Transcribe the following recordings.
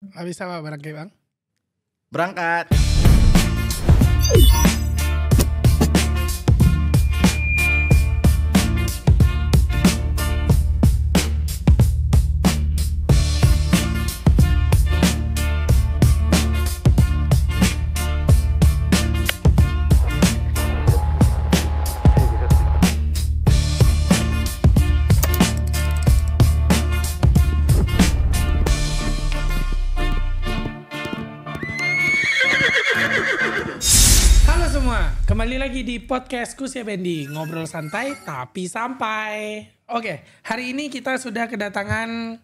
Habis apa berangkat bang? Berangkat. Halo semua, kembali lagi di podcastku si Bendi, ngobrol santai tapi sampai. Oke, hari ini kita sudah kedatangan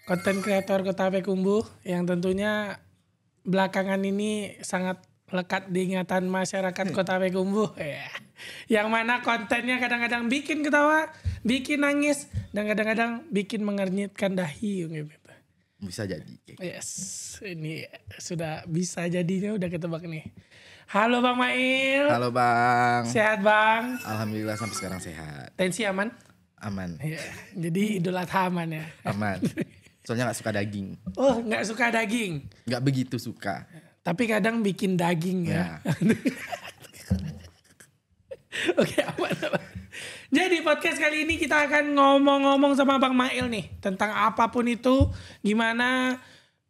konten kreator Kota Payakumbuh yang tentunya belakangan ini sangat lekat di ingatan masyarakat Kota Payakumbuh. Ya. Yang mana kontennya kadang-kadang bikin ketawa, bikin nangis, dan kadang-kadang bikin mengernyitkan dahi. Bisa jadi. Yes, ini sudah bisa jadinya udah ketebak nih. Halo Bang Mail. Halo Bang. Sehat Bang? Alhamdulillah sampai sekarang sehat. Tensi aman? Aman. Iya. Jadi Idul Adha aman ya? Aman. Soalnya gak suka daging. Oh gak suka daging? Gak begitu suka. Tapi kadang bikin daging ya? Oke aman. Jadi podcast kali ini kita akan ngomong-ngomong sama Bang Mail nih. Tentang apapun itu. Gimana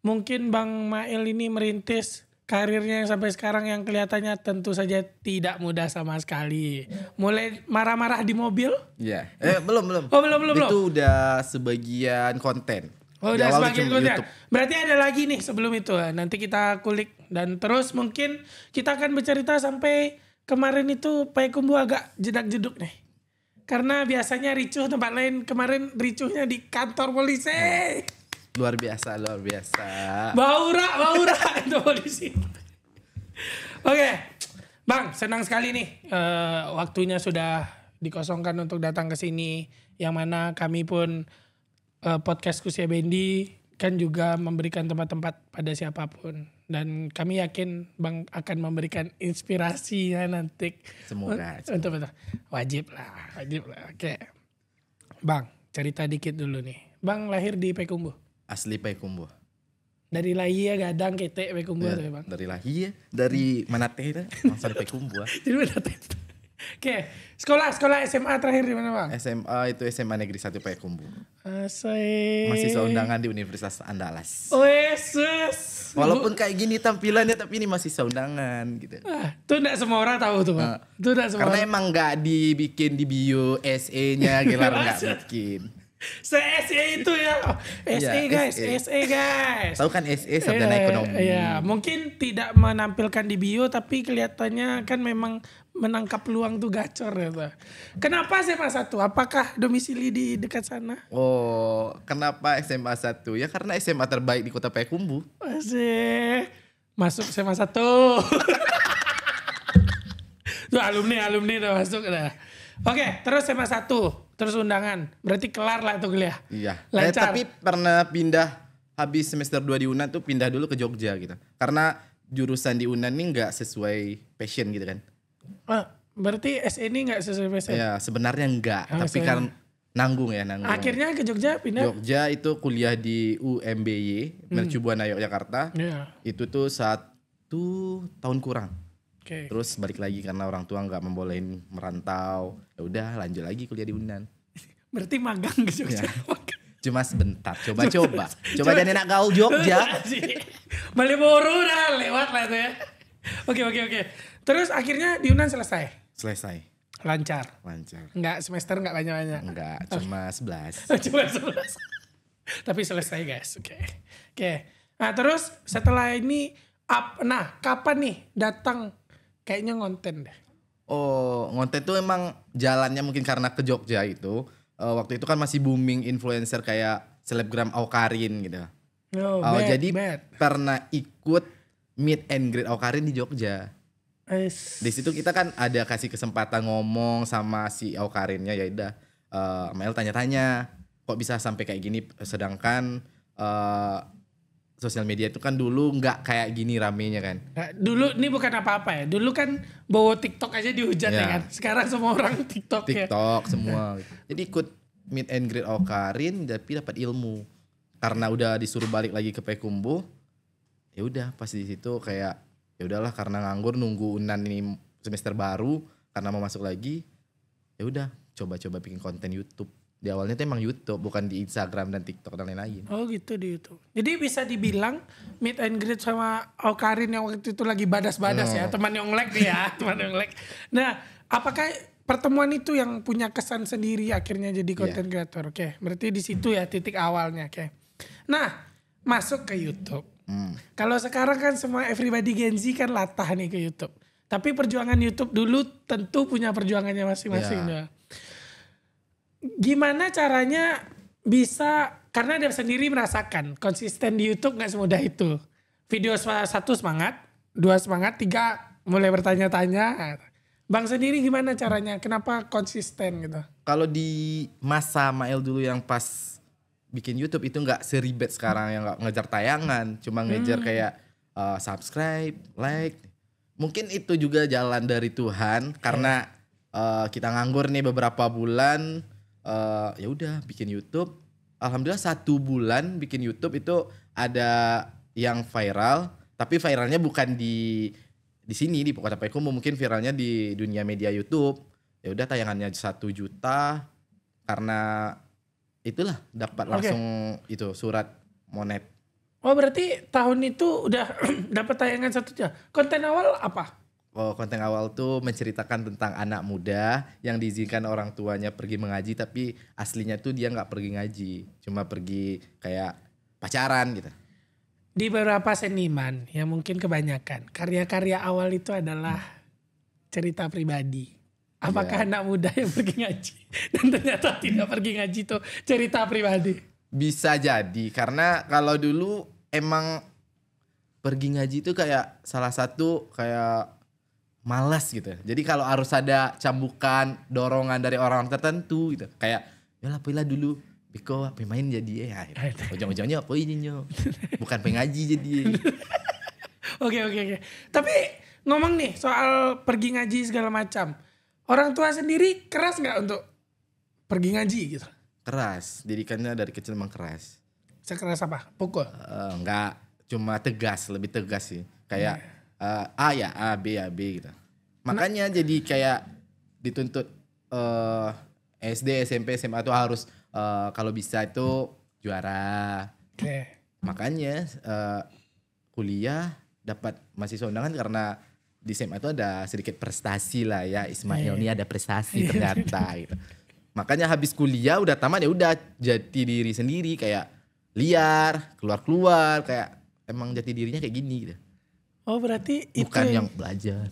mungkin Bang Mail ini merintis karirnya yang sampai sekarang yang kelihatannya tentu saja tidak mudah sama sekali. Mulai marah-marah di mobil. Iya. Belum. Oh belum. Itu udah sebagian konten. Oh Di udah awal sebagian cuma konten. YouTube. Berarti ada lagi nih sebelum itu. Nanti kita kulik. Dan terus mungkin kita akan bercerita sampai kemarin itu Payakumbuh agak jedak-jeduk nih. Karena biasanya ricuh tempat lain, kemarin ricuhnya di kantor polisi. Luar biasa. Baura itu polisi. Oke, Bang, senang sekali nih waktunya sudah dikosongkan untuk datang ke sini. Yang mana kami pun podcastku si Bendi kan juga memberikan tempat-tempat pada siapapun. Dan kami yakin Bang akan memberikan inspirasi ya nanti. Semoga. Betul. Wajib lah. Oke. Bang, cerita dikit dulu nih. Bang lahir di Payakumbuh. Asli Payakumbuh. Dari lahir gadang ketek Payakumbuh Ya, tuh ya Bang. dari lahir, dari Manate itu langsung di Payakumbuh. Jadi Manate. Oke, sekolah SMA terakhir di mana Bang? SMA itu SMA Negeri 1 Payakumbuh. Asik. Mahasiswa undangan di Universitas Andalas. Oh Yesus. Walaupun kayak gini tampilannya tapi ini mahasiswa undangan gitu. Tuh enggak semua orang tahu tuh Bang. Tuh enggak semua Karena orang. emang gak dibikin di bio SE-nya gelar gak bikin. Se-SE itu ya. SE Iya, guys, SE. SE guys. Tahu kan SE sarjana ekonomi. Iya, mungkin tidak menampilkan di bio tapi kelihatannya kan memang menangkap peluang tuh gacor ya Pak. Kenapa SMA 1? Apakah domisili di dekat sana? Oh, kenapa SMA 1? Ya karena SMA terbaik di Kota Payakumbuh. Asik. Masuk SMA 1. Tuh alumni udah masuk dah. Oke, terus SMA 1, terus undangan. Berarti kelar lah tuh kuliah. Iya. Lancar. Tapi pernah pindah habis semester 2 di UNAN tuh pindah dulu ke Jogja gitu. Karena jurusan di UNAN ini gak sesuai passion gitu kan. Berarti SE ini gak sesuai passion? Ya sebenarnya enggak. Tapi kan nanggung. Akhirnya ke Jogja pindah? Jogja itu kuliah di UMBY, Mercubuana Yogyakarta. Iya. Itu tuh 1 tahun kurang. Oke. Terus balik lagi karena orang tua nggak membolehin merantau. Ya udah lanjut lagi kuliah di UNAN. Berarti magang ke Jogja. Ya. Cuma sebentar, coba. Coba jadi anak gaul Jogja. Malioboro dah lewat lah itu ya. Oke. Terus akhirnya di Unan selesai. Selesai. Lancar. Enggak semester enggak banyak-banyak. Enggak, cuma 11. Cuma 11. Tapi selesai guys. Oke. Nah terus setelah ini kapan nih datang kayaknya ngonten deh. Oh, ngonten tuh emang jalannya mungkin karena ke Jogja itu. Waktu itu kan masih booming influencer kayak selebgram Awkarin gitu. Jadi pernah ikut meet and greet Awkarin di Jogja. Di situ kita kan ada kasih kesempatan ngomong sama si Awkarinnya, ya udah Mel tanya-tanya kok bisa sampai kayak gini, sedangkan sosial media itu kan dulu nggak kayak gini ramenya kan. Nah, dulu ini bukan apa-apa ya. Dulu kan bawa TikTok aja dihujat ya kan. Sekarang semua orang TikTok ya. Semua. Jadi ikut meet and greet Awkarin tapi dapat ilmu. karena udah disuruh balik lagi ke Payakumbuh, ya udah pas di situ kayak ya udahlah karena nganggur nunggu UNAN ini semester baru karena mau masuk lagi, ya udah coba-coba bikin konten YouTube. Di awalnya tuh emang YouTube, bukan di Instagram dan TikTok dan lain-lain. Oh gitu di YouTube. Jadi bisa dibilang meet and greet sama Awkarin yang waktu itu lagi badas-badas ya, teman Yonglek nih ya, teman Yonglek. Nah, apakah pertemuan itu yang punya kesan sendiri akhirnya jadi content creator? Oke, berarti di situ ya titik awalnya. Oke. Nah, masuk ke YouTube. Kalau sekarang kan semua everybody Gen Z kan latah nih ke YouTube. Tapi perjuangan YouTube dulu tentu punya perjuangannya masing-masing. Yeah. Gimana caranya bisa, karena dia sendiri merasakan konsisten di YouTube gak semudah itu. Video 1 semangat, 2 semangat, 3 mulai bertanya-tanya. Bang sendiri gimana caranya? Kenapa konsisten gitu? Kalau di masa Mael dulu yang pas bikin YouTube itu gak seribet sekarang yang gak ngejar tayangan. Cuma ngejar kayak subscribe, like. Mungkin itu juga jalan dari Tuhan karena kita nganggur nih beberapa bulan. Ya udah bikin YouTube. Alhamdulillah 1 bulan bikin YouTube itu ada yang viral, tapi viralnya bukan di sini di Kota Payakumbuh, mungkin viralnya di dunia media YouTube. Ya udah tayangannya 1 juta karena itulah dapat langsung itu surat monet. Oh berarti tahun itu udah dapat tayangan 1 juta. Konten awal apa? Oh, konten awal tuh menceritakan tentang anak muda yang diizinkan orang tuanya pergi mengaji, tapi aslinya tuh dia nggak pergi ngaji, cuma pergi kayak pacaran gitu. Di beberapa seniman yang mungkin kebanyakan karya-karya awal itu adalah cerita pribadi. Apakah anak muda yang pergi ngaji dan ternyata tidak pergi ngaji itu cerita pribadi? Bisa jadi karena kalau dulu emang pergi ngaji itu kayak salah satu kayak malas gitu. Jadi kalau harus ada cambukan, dorongan dari orang tertentu gitu. Kayak yalah pilih dulu Biko pemain jadi ujung-ujungnya apa ini nyo. Bukan pengaji jadi. Oke. Tapi ngomong nih soal pergi ngaji segala macam. Orang tua sendiri keras gak untuk pergi ngaji gitu? Keras, didikannya dari kecil emang keras. Sekeras apa? Pukul? Enggak, cuma tegas, lebih tegas sih. Kayak A ya A, B ya B gitu. Makanya jadi kayak dituntut SD, SMP, SMA tuh harus kalau bisa itu juara. Makanya kuliah dapat mahasiswa undangan karena di SMA itu ada sedikit prestasi lah ya. Ismail ini ada prestasi ternyata gitu. Makanya habis kuliah udah tamat ya udah jati diri sendiri kayak liar, keluar-keluar kayak emang jati dirinya kayak gini gitu. Oh berarti bukan itu yang belajar.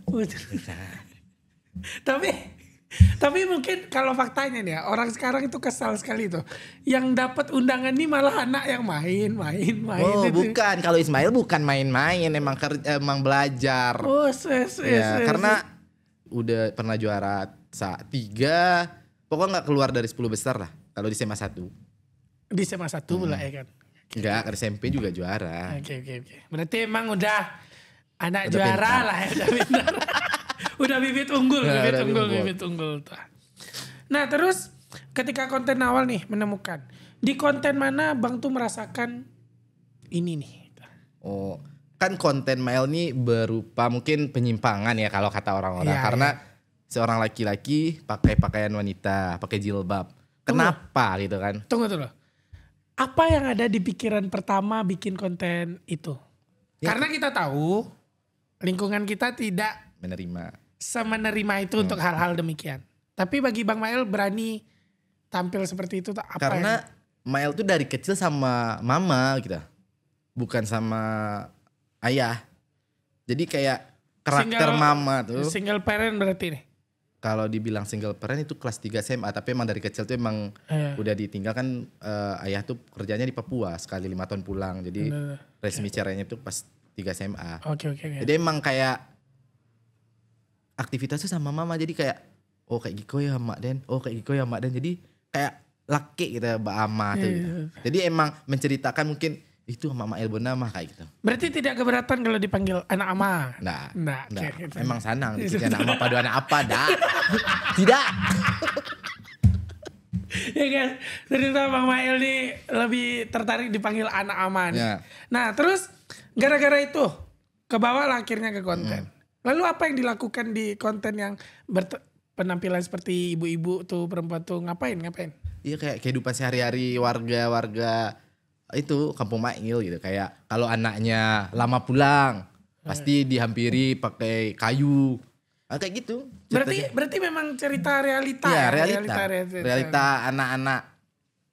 Tapi mungkin kalau faktanya nih ya, orang sekarang itu kesal sekali tuh. Yang dapat undangan nih malah anak yang main. Oh itu. Bukan, kalau Ismail bukan main-main, emang belajar. Oh karena udah pernah juara 3, pokoknya gak keluar dari 10 besar lah. Kalau di SMA 1. Di SMA 1 pula ya kan? Enggak, ke SMP juga juara. Oke. Berarti emang udah anak udah juara pintar lah ya, udah pintar. Udah bibit unggul. Nah terus ketika konten awal nih menemukan, di konten mana Bang tuh merasakan ini nih? Oh kan konten Mael nih berupa mungkin penyimpangan ya kalau kata orang-orang. Karena seorang laki-laki pakai pakaian wanita, pakai jilbab. Kenapa gitu kan? Tunggu. Apa yang ada di pikiran pertama bikin konten itu? Karena kita tahu lingkungan kita tidak menerima itu untuk hal-hal demikian. Tapi bagi Bang Mael berani tampil seperti itu apa? Karena Mael tuh dari kecil sama mama gitu. Bukan sama ayah. Jadi kayak karakter mama tuh. Single parent berarti nih. Kalau dibilang single parent itu kelas 3 SMA, tapi emang dari kecil tuh emang udah ditinggal kan ayah tuh kerjanya di Papua, sekali 5 tahun pulang. Jadi resmi caranya tuh pas 3 SMA. Oke. Jadi emang kayak aktivitasnya sama mama, jadi kayak kayak Giko ya Mak Den, kayak Giko ya Mak Den. Jadi kayak laki gitu Mbak Ama tuh. Gitu. Jadi emang menceritakan mungkin itu Mama Elbona mah kayak gitu. Berarti tidak keberatan kalau dipanggil anak ama? Nah. Gitu. Emang sanang dikit anak ama padu anak apa dah. Tidak. Ya guys, ternyata Bang Mail nih lebih tertarik dipanggil anak aman. Yeah. Nah terus gara-gara itu kebawa lah akhirnya ke konten. Lalu apa yang dilakukan di konten yang penampilan seperti ibu-ibu tuh, perempuan tuh ngapain? Iya kayak kehidupan sehari-hari warga itu Kampung Mail gitu. Kayak kalau anaknya lama pulang pasti dihampiri pakai kayu. Kayak gitu. Berarti memang cerita realita. Iya, realita anak-anak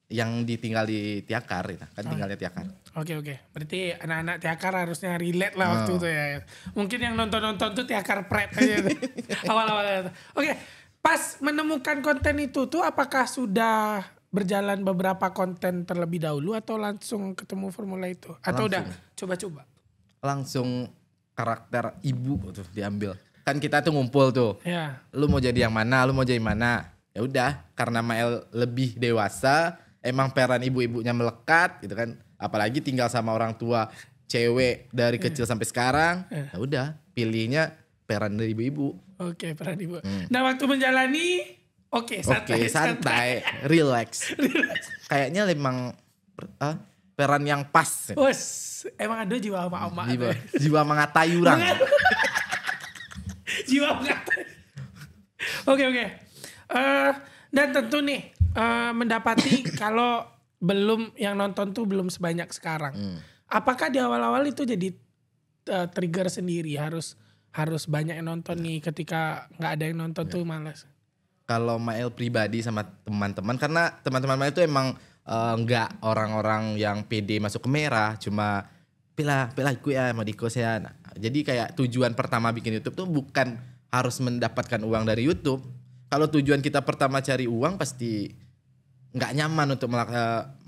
yang ditinggal di Tiakar kan tinggalnya Tiakar. Oke. Berarti anak-anak Tiakar harusnya relate lah waktu itu ya. Mungkin yang nonton tuh Tiakar Pret aja awal-awal. Oke. Pas menemukan konten itu tuh apakah sudah berjalan beberapa konten terlebih dahulu atau langsung ketemu formula itu? Atau langsung. Udah coba-coba? Langsung karakter ibu tuh diambil. Kan kita tuh ngumpul tuh. Ya. Lu mau jadi yang mana? Ya udah, karena Mael lebih dewasa, emang peran ibu-ibunya melekat gitu kan. Apalagi tinggal sama orang tua cewek dari kecil sampai sekarang. Ya udah, pilihnya peran dari ibu-ibu. Oke, peran ibu. Nah, waktu menjalani santai, relax. Kayaknya memang peran yang pas. Emang ada jiwa ama-ama. Jiwa mengatai orang. Jiwa mengatai. Oke. Dan tentu nih mendapati kalau yang nonton tuh belum sebanyak sekarang. Apakah di awal-awal itu jadi trigger sendiri harus banyak yang nonton nih, ketika nggak ada yang nonton tuh malas? Kalau Mael pribadi sama teman-teman, karena teman-teman Mael itu emang nggak orang-orang yang pede masuk ke merah, cuma pilih aku ya mau dikos ya. Nah, jadi kayak tujuan pertama bikin YouTube tuh bukan harus mendapatkan uang dari YouTube. Kalau tujuan kita pertama cari uang pasti nggak nyaman untuk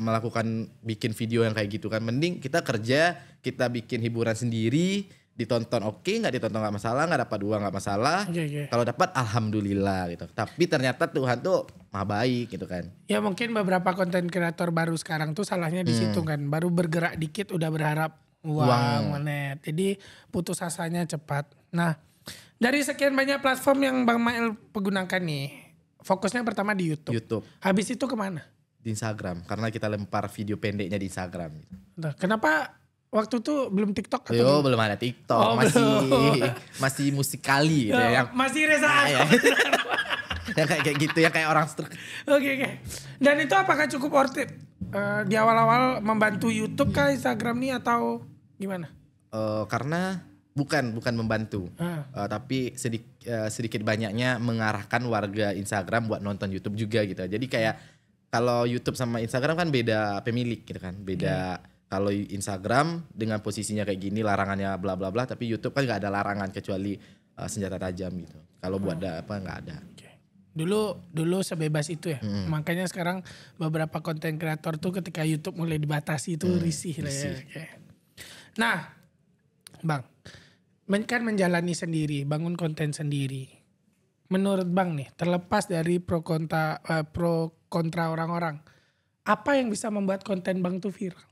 melakukan bikin video yang kayak gitu kan. Mending kita kerja, kita bikin hiburan sendiri, ditonton nggak ditonton nggak masalah, nggak dapat uang nggak masalah. Kalau dapat alhamdulillah gitu. Tapi ternyata Tuhan tuh maha baik gitu kan. Ya mungkin beberapa konten kreator baru sekarang tuh salahnya di situ kan. Baru bergerak dikit udah berharap uang monet. Jadi putus asanya cepat. Nah, dari sekian banyak platform yang Bang Mail pergunakan nih, fokusnya pertama di YouTube. Habis itu kemana? Di Instagram, karena kita lempar video pendeknya di Instagram. Nah, kenapa waktu itu belum TikTok? Atau belum ada TikTok, masih musikali gitu ya. Masih Reza. Yang kayak gitu ya, kayak orang struk. Oke. Dan itu apakah cukup worth it? Di awal-awal membantu YouTube kah Instagram nih atau gimana? Karena bukan membantu, tapi sedikit banyaknya mengarahkan warga Instagram buat nonton YouTube juga gitu. Jadi kayak kalau YouTube sama Instagram kan beda pemilik gitu kan, beda. Kalau Instagram dengan posisinya kayak gini larangannya bla bla bla, tapi YouTube kan nggak ada larangan kecuali senjata tajam gitu. Kalau buat nggak ada. Dulu sebebas itu ya. Makanya sekarang beberapa konten kreator tuh ketika YouTube mulai dibatasi itu risih lah ya. Nah, Bang, kan menjalani sendiri, bangun konten sendiri. Menurut Bang nih, terlepas dari pro kontra orang-orang, apa yang bisa membuat konten Bang tuh viral?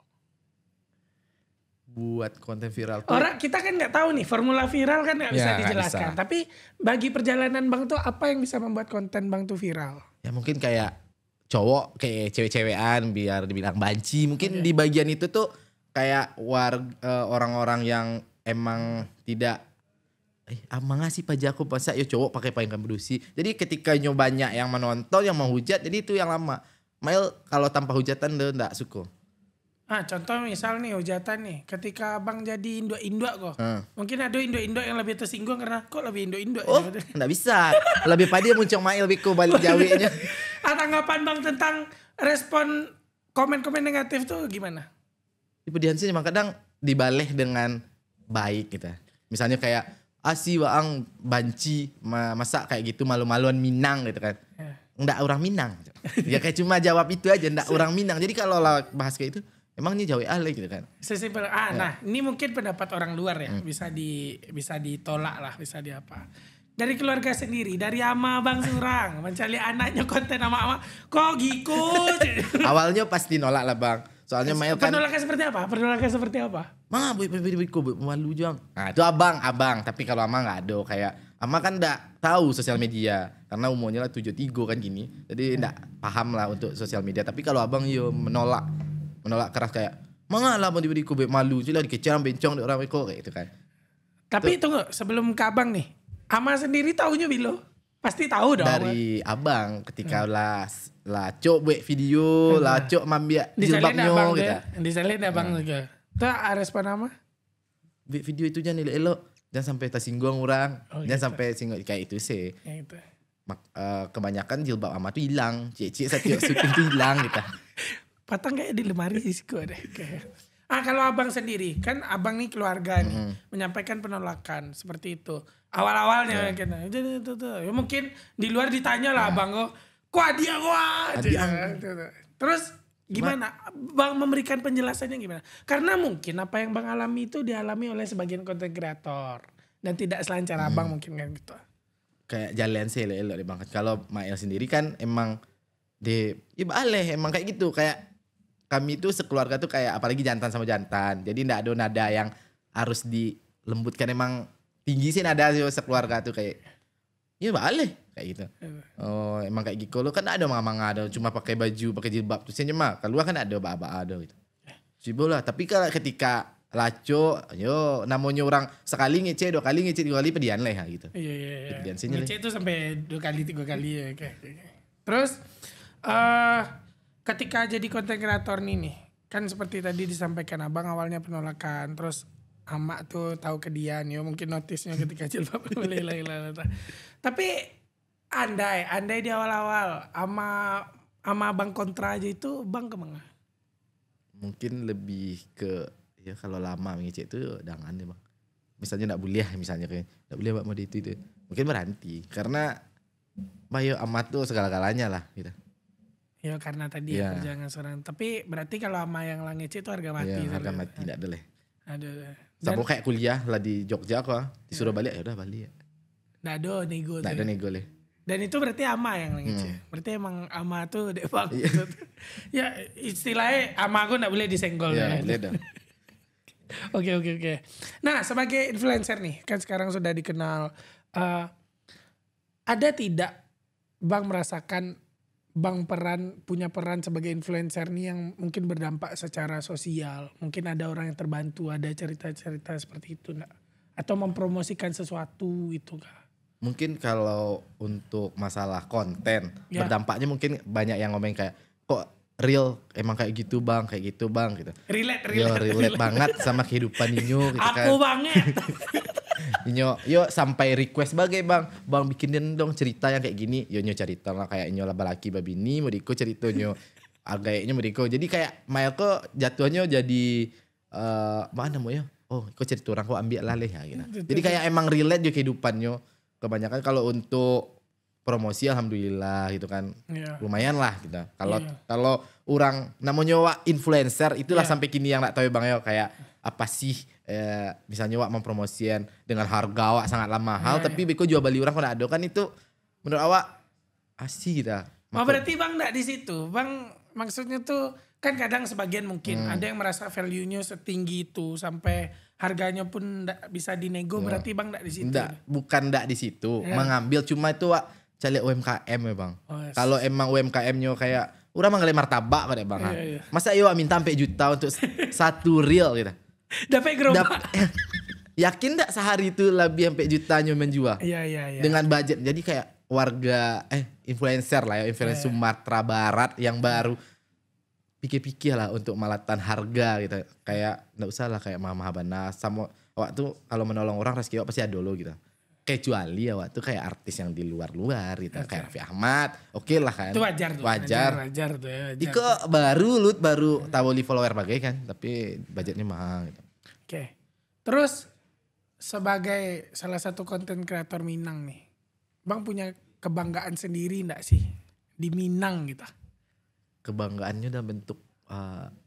Buat konten viral tuh, orang kita kan nggak tahu nih formula viral kan nggak bisa dijelaskan. Bisa. Tapi bagi perjalanan Bang tuh apa yang bisa membuat konten Bang tuh viral? Ya mungkin kayak cowok kayak cewek-cewekan biar dibilang banci. Mungkin di bagian itu tuh kayak orang-orang yang emang tidak ngasih pajak aku masa ya cowok pakai payung bersih. Jadi ketika nyobanya yang menonton yang mau hujat, jadi itu yang lama. Mail kalau tanpa hujatan dia enggak suka. Contoh misal nih hujatan nih, ketika Bang jadi induk-induk kok. Mungkin ada induk-induk yang lebih tersinggung karena kok lebih induk-induk. Enggak bisa. Lebih pada muncul Mail biko balik jawabnya. Tanggapan Bang tentang respon komen-komen negatif tuh gimana? Dipudian sih memang kadang dibaleh dengan baik gitu. Misalnya kayak waang banci masa kayak gitu malu-maluan Minang gitu kan. Enggak orang Minang. Ya kayak cuma jawab itu aja, enggak orang Minang. Jadi kalau bahas kayak itu emang ini jauh ahli gitu kan. Sesimpel nah ini mungkin pendapat orang luar ya. Bisa ditolak lah, bisa di apa. Dari keluarga sendiri, dari ama Bang Surang mencari anaknya konten ama kok ngikut. Awalnya pasti nolak lah Bang. Soalnya Mail kan penolakan seperti apa? Mah boy malu jang. Nah, itu abang, tapi kalau ama enggak ada kayak Ama kan nggak tahu sosial media karena umurnya lah 73 kan gini. Jadi nggak paham lah untuk sosial media. Tapi kalau abang menolak keras kayak mangalah abang diberi kubek malu sih lah dikejar bencong di orang Eko kayak gitu kan. Tapi tunggu sebelum ke abang nih, Ama sendiri taunya Bilo? Pasti tahu dong. Dari abang ketika lah cok buat video, lah cok mambiak jilbabnya gitu. Disalin abang juga. Tuh respon Ama? Buat video itu jangan elok-elok. Jangan sampai tersinggung orang. Jangan sampai singgung kayak itu sih. Itu. Kebanyakan jilbab Ama tuh hilang. Cik-cik setiap syuting tuh hilang gitu. Patang kayak di lemari sih kok deh. Kalau abang sendiri, kan abang nih keluarga nih, menyampaikan penolakan seperti itu. Awal-awalnya ya mungkin di luar ditanya lah abang kok dia Terus gimana? Bang memberikan penjelasannya gimana? Karena mungkin apa yang bang alami itu dialami oleh sebagian konten kreator dan tidak selancar abang mungkin kan gitu. Kayak jalan sih elok deh bang. Kalau Mael sendiri kan emang emang kayak gitu. Kayak kami tuh sekeluarga tuh kayak apalagi jantan sama jantan. Jadi ndak ada nada yang harus dilembutkan, emang tinggi sih nada sih sekeluarga tuh kayak kayak gitu. Oh emang kayak gitu. Lo kan ada mama ada cuma pakai baju pakai jilbab terus mah keluar kan ada baba ada gitu. Cibola. Tapi kalau ketika laco namanya orang sekali ngece 2 kali ngece 3 kali pedian lah gitu. Iya. Ngece itu sampai 2 kali 3 kali ya. Terus ketika jadi konten kreator nih kan seperti tadi disampaikan abang awalnya penolakan, terus Ama tuh tahu ke dia nih mungkin notisnya ketika jilbab tapi andai di awal-awal ama bang kontra aja itu bang kemana? Mungkin lebih ke kalau lama mengecek itu jangan deh bang. Misalnya nggak boleh nggak boleh buat mode itu mungkin berhenti karena bayo amat tuh segala-galanya lah gitu. Ya karena tadi perjalanan seorang. Tapi berarti kalau ama yang ngecek itu harga mati. Iya harga mati tidak boleh. Aduh. Sama kayak kuliah lah di Jogja disuruh balik ya udah balik. Nggak ada nego. Nggak ada nego leh. Dan itu berarti ama yang ngecek. Berarti emang ama tuh deh bang. Ya istilahnya ama aku nggak boleh disenggol. Ya boleh dong. Oke. Nah sebagai influencer nih kan sekarang sudah dikenal. Ada tidak bang merasakan bang punya peran sebagai influencer nih yang mungkin berdampak secara sosial? Mungkin ada orang yang terbantu, ada cerita-cerita seperti itu enggak? Atau mempromosikan sesuatu itu kah? Mungkin kalau untuk masalah konten berdampaknya mungkin banyak yang ngomong kayak kok real emang kayak gitu bang gitu. Relate banget sama kehidupan Inyo gitu kan. Aku banget. Inyo sampai request bagai bang bikinin dong cerita yang kayak gini. Nyo cerita lah kayak Inyo lah balaki babini mau diko cerita Nyo agaknya mau diko. Jadi kayak Mael kok jatuhnya jadi mana mau kok cerita orang kok ambil laleh ya gitu. Jadi kayak emang relate juga kehidupannya. Kebanyakan kalau untuk promosi alhamdulillah gitu kan. Lumayan lah gitu. Kalau orang namanya influencer itulah sampai kini yang enggak tahu bang kayak apa sih misalnya mempromosikan dengan harga sangatlah mahal tapi beko jual beli orang kalau ada kan itu menurut awak asih gitu. Berarti bang enggak di situ. Bang maksudnya tuh kan kadang sebagian mungkin ada yang merasa value-nya setinggi itu sampai harganya pun enggak bisa dinego. Berarti bang enggak di situ. Bukan enggak di situ. Mengambil cuma itu cari UMKM ya bang. Kalau emang UMKM-nya kayak udah manggil martabak pada bang. Masa minta sampai juta untuk satu reel gitu. Dapat gerobak. Yakin enggak sehari itu lebih sampai jutanya menjual? Iya. Dengan budget. Jadi kayak warga influencer lah influencer Sumatera Barat yang baru pikir-pikir lah untuk malatan harga gitu. Kayak enggak usah lah kayak Mama Habana sama waktu kalau menolong orang rezeki pasti ada dulu gitu. Kecuali waktu kayak artis yang di luar-luar gitu. Kayak Raffi Ahmad. Oke lah kan. Itu wajar tuh. Wajar tuh. Iko baru tawoli follower bagai kan. Tapi budgetnya mahal gitu. Oke. Terus sebagai salah satu konten kreator Minang nih. Bang punya kebanggaan sendiri enggak sih? Di Minang gitu. Kebanggaannya dalam bentuk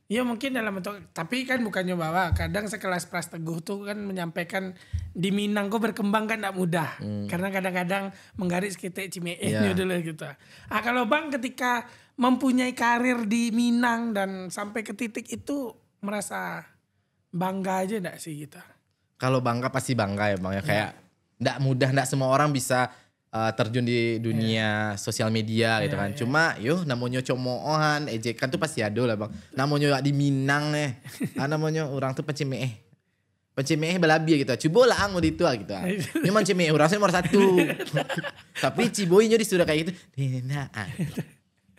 ya mungkin dalam bentuk, tapi kan bukannya bahwa kadang sekelas Pras Teguh tuh kan menyampaikan di Minang kok berkembang kan gak mudah. Karena kadang-kadang menggaris kita cimee dulu gitu. Kalau bang ketika mempunyai karir di Minang dan sampai ke titik itu merasa bangga aja gak sih kita? Kalau bangga pasti bangga ya bang ya. Kayak nggak mudah, nggak semua orang bisa terjun di dunia sosial media gitu kan. Cuma namanya comoohan, ejekan tuh pasti ada lah bang. Namanya di Minang nih, namanya orang tuh pencemeh balabi gitu. Coba lah anggo itu gitu. Memang cemeh orang nomor 1. Tapi ciboinya sudah kayak gitu.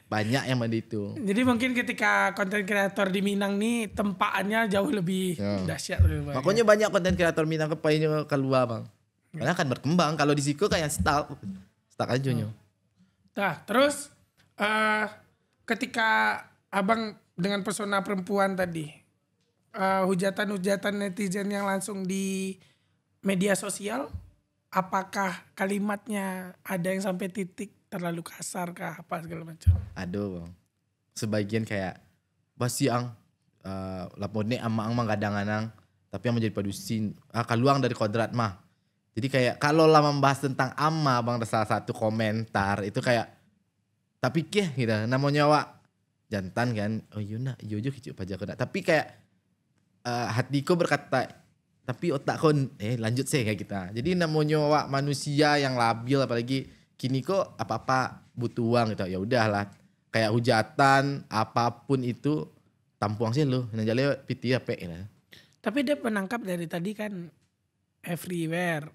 Banyak yang mandi itu. Jadi mungkin ketika konten kreator di Minang nih tempaannya jauh lebih dahsyat. Makanya banyak konten kreator Minang kepainya keluar bang. Karena akan berkembang. Kalau di Siko kayak stuck aja nyo. Nah terus ketika abang dengan pesona perempuan tadi, hujatan-hujatan netizen yang langsung di media sosial, apakah kalimatnya ada yang sampai titik terlalu kasar kah apa segala macam? Aduh bang. Sebagian kayak basiang lapone ama-ang manggadang-anang tapi yang menjadi padusin kaluang dari kodrat mah. Jadi kayak kalau lah membahas tentang ama bang, ada salah satu komentar itu kayak tapi gitu namanya wak jantan kan, oh yuna yojo kicuk pajak kena, tapi kayak hatiku berkata tapi otakku lanjut sih kayak kita. Jadi namanya wak manusia yang labil, apalagi kini kok apa-apa butuh uang gitu, ya udahlah kayak hujatan apapun itu tampuang sih lo nanjale piti apa ya. Tapi dia menangkap dari tadi kan everywhere,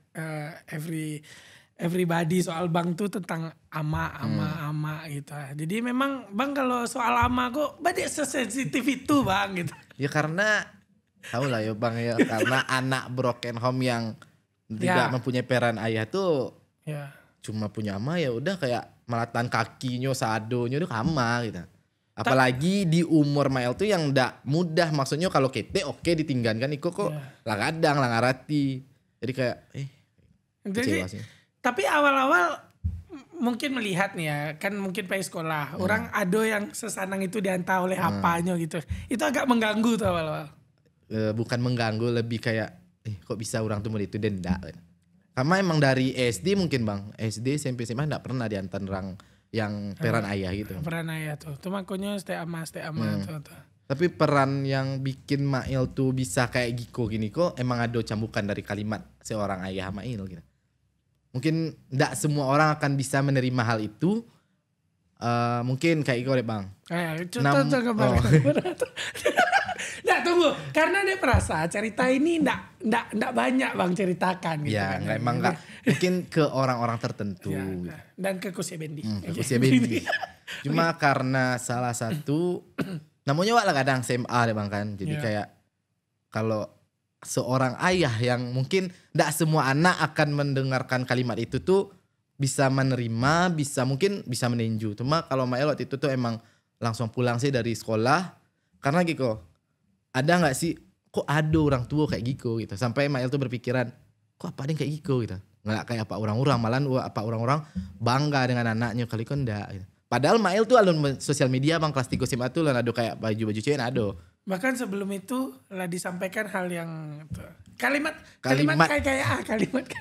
everybody soal bang tuh tentang ama gitu. Jadi memang bang kalau soal ama kok banyak sesensitif itu bang gitu. Ya karena tahu lah ya bang ya, karena anak broken home yang tidak mempunyai peran ayah tuh cuma punya ama, ya udah kayak melatan kakinya sadonya udah ama gitu. Apalagi di umur Mael tuh yang ndak mudah, maksudnya kalau kete oke ditinggalkan iko kok lah kadang lah ngarati. Jadi kayak kecewa sih. Tapi awal-awal mungkin melihat nih ya, kan mungkin pas sekolah orang ada yang sesanang itu diantar oleh apanya gitu. Itu agak mengganggu tuh awal-awal. Bukan mengganggu, lebih kayak kok bisa orang tuh itu denda. Karena emang dari SD mungkin bang, SD SMP SMA enggak pernah diantar orang yang peran ayah gitu. Peran ayah tuh. Tuh makanya stay ama tuh. Tapi peran yang bikin Mail tuh bisa kayak Giko gini kok emang ada cambukan dari kalimat seorang ayah Mail gitu. Mungkin enggak semua orang akan bisa menerima hal itu. Mungkin kayak Giko deh bang. Contoh. Nah tunggu, karena dia merasa cerita ini enggak banyak bang ceritakan gitu ya, kan. Emang enggak, mungkin ke orang-orang tertentu. Ya, dan ke Kusia Bendi. Cuma karena salah satu namanya wak lah kadang SMA deh bang kan. Jadi kayak kalau seorang ayah yang mungkin enggak semua anak akan mendengarkan kalimat itu tuh bisa menerima, mungkin bisa meninju. Cuma kalau Mael waktu itu tuh emang langsung pulang sih dari sekolah. Karena gitu, ada nggak sih kok ada orang tua kayak gitu gitu. Sampai Mael tuh berpikiran, kok apa ada yang kayak gitu gitu. Nggak kayak apa orang-orang, malah apa orang-orang bangga dengan anaknya, kali kan enggak gitu. Padahal Mael tuh alun sosial media bang, kelas 3 SMA tuh lah ada kayak baju-baju cewek ada. Bahkan sebelum itu lah disampaikan hal yang kalimatnya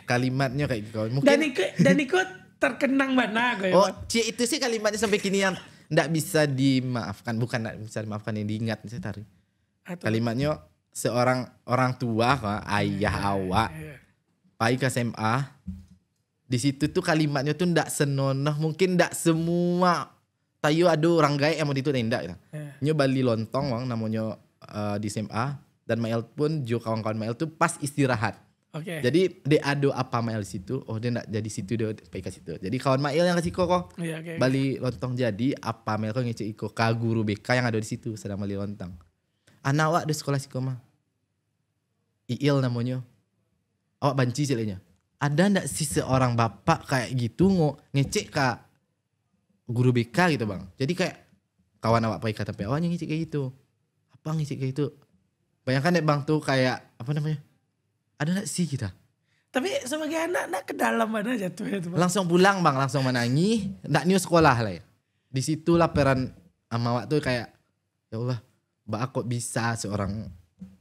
kalimatnya kayak gitu. Mungkin dan ikut terkenang mana gue. Oh, itu sih kalimatnya sampai kini yang enggak bisa dimaafkan, bukan enggak bisa dimaafkan, yang diingat saya tarik. Kalimatnya seorang orang tua ayah awak pai ke SMA. Di situ tuh kalimatnya tuh ndak senonoh, mungkin ndak semua tayo ada orang gaya yang mau itu ndak gitu. Nyo Bali lontong bang namanya di SMA, dan Mael pun jo kawan-kawan Mael tuh pas istirahat. Jadi dia ada apa Mael di situ, oh dia ndak jadi situ, dia pai ke situ. Jadi kawan Mael yang kasih kok Bali lontong, jadi apa Mael kok ngecek iko ka guru BK yang ada di situ sedang Bali lontong. Anak awak di sekolah siko mah Iil namanya. Awak banci cilenya. Ada ndak sih seorang bapak kayak gitu ngecek ke guru BK gitu bang. Jadi kayak kawan awak pai kata awaknya ngecek kayak gitu. Apa ngecek kayak gitu? Bayangkan deh bang tuh kayak apa namanya? Ada ndak sih kita? Tapi sebagai anak ke dalam mana jatuh itu bang? Langsung pulang bang, langsung menangi. Ndak new sekolah lah ya. Di situ lah peran sama awak tuh kayak ya Allah, mbak kok bisa seorang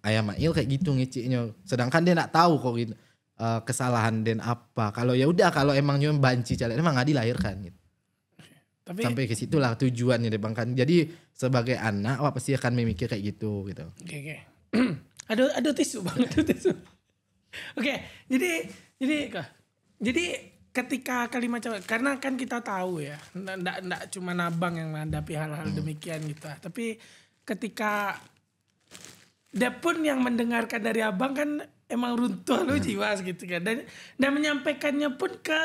ayah Mail kayak gitu ngeceknya. Sedangkan dia ndak tahu kok gitu. Kesalahan dan apa. Kalau ya udah, kalau emang nyoba banci caleg emang nggak dilahirkan gitu. Tapi sampai ke situlah tujuannya deh bang kan. Jadi sebagai anak wah pasti akan memikir kayak gitu. Oke. Aduh tisu bang, aduh tisu. Oke, jadi Jadi ketika kalimat coba, karena kan kita tahu ya, ndak cuma abang yang menghadapi hal-hal demikian gitu. Tapi ketika dia pun yang mendengarkan dari abang kan emang runtuh lo jiwa gitu kan. Dan menyampaikannya pun ke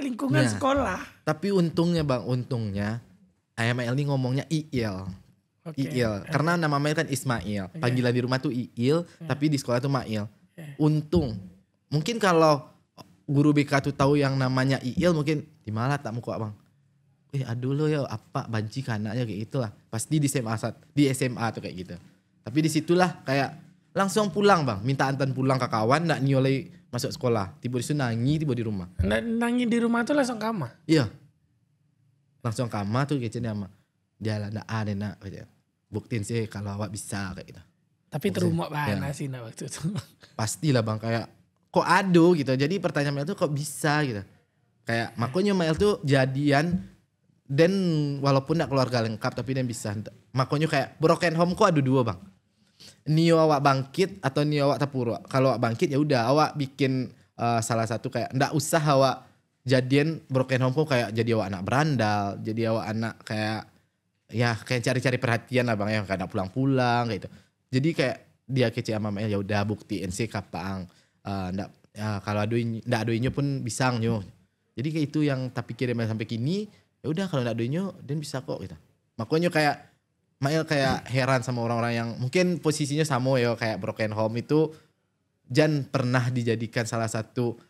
lingkungan sekolah. Tapi untungnya bang, AML ini ngomongnya Iil. Iil. Karena nama Mail kan Ismail. Panggilan di rumah tuh Iil, tapi di sekolah tuh Mail. Untung. Mungkin kalau guru BK tuh tahu yang namanya Iil mungkin di malah tak muka bang. Aduh lo ya apa banci kanaknya kayak gitulah. Pasti di SMA tuh kayak gitu. Tapi disitulah kayak langsung pulang bang. Minta antar pulang ke kawan, nggak nyolei masuk sekolah. Tiba di sana tiba di rumah. Nangis di rumah tuh langsung kamar? Iya. Langsung kamar tuh kecil sama. Dia lah nggak ada nak. Buktiin sih kalau awak bisa kayak gitu. Tapi terumok banget sih nak waktu itu. Pastilah bang kayak. Kok ado gitu. Jadi pertanyaan Mel tuh kok bisa gitu. Kayak makanya Mel tuh jadian dan walaupun gak keluarga lengkap tapi dia bisa. Makanya kayak broken home kok ada dua bang. Nio awak bangkit atau Nio awak tapuro. Kalau awak bangkit ya udah awak bikin salah satu kayak ndak usah awak jadian broken home kok kayak jadi awak anak berandal. Jadi awak anak kayak ya kayak cari-cari perhatian lah bang ya. Kayak gak pulang-pulang gitu. Jadi kayak dia kece sama Mel ya udah buktiin sih kapang. Kalau ndak adoinyo pun bisa nyo. Jadi kayak itu yang tak pikir sampai kini. Ya udah kalau ndak adoinyo dan bisa kok gitu. Makanya kayak Mail kayak heran sama orang-orang yang mungkin posisinya sama ya kayak broken home itu Jan pernah dijadikan salah satu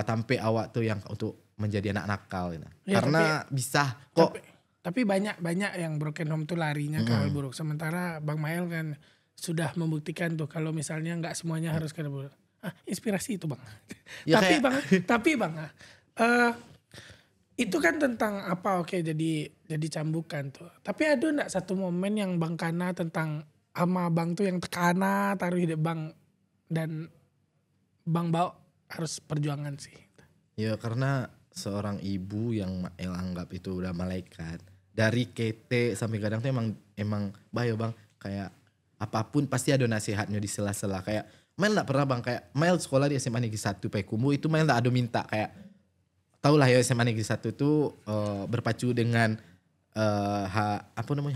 tampe awak tuh yang untuk menjadi anak nakal gitu. Ya, karena tapi, bisa kok. Tapi banyak yang broken home tuh larinya ke hal buruk. Sementara Bang Mail kan sudah membuktikan tuh kalau misalnya nggak semuanya harus ke hal buruk. Inspirasi itu bang. Ya, tapi bang, itu kan tentang apa? Oke, jadi cambukan tuh. Tapi ada nggak satu momen yang Bang Kana tentang ama bang tuh yang tekana taruh hidup bang dan Bang Bao harus perjuangan sih. Ya karena seorang ibu yang Mael anggap itu udah malaikat. Dari kete sampai kadang tuh emang bayo bang kayak apapun pasti ada nasihatnya di sela-sela kayak. Mail gak pernah bang kayak Mail sekolah di SMA Negeri 1 Payakumbuh itu Mail gak ada minta kayak tau lah ya SMA Negeri 1 itu berpacu dengan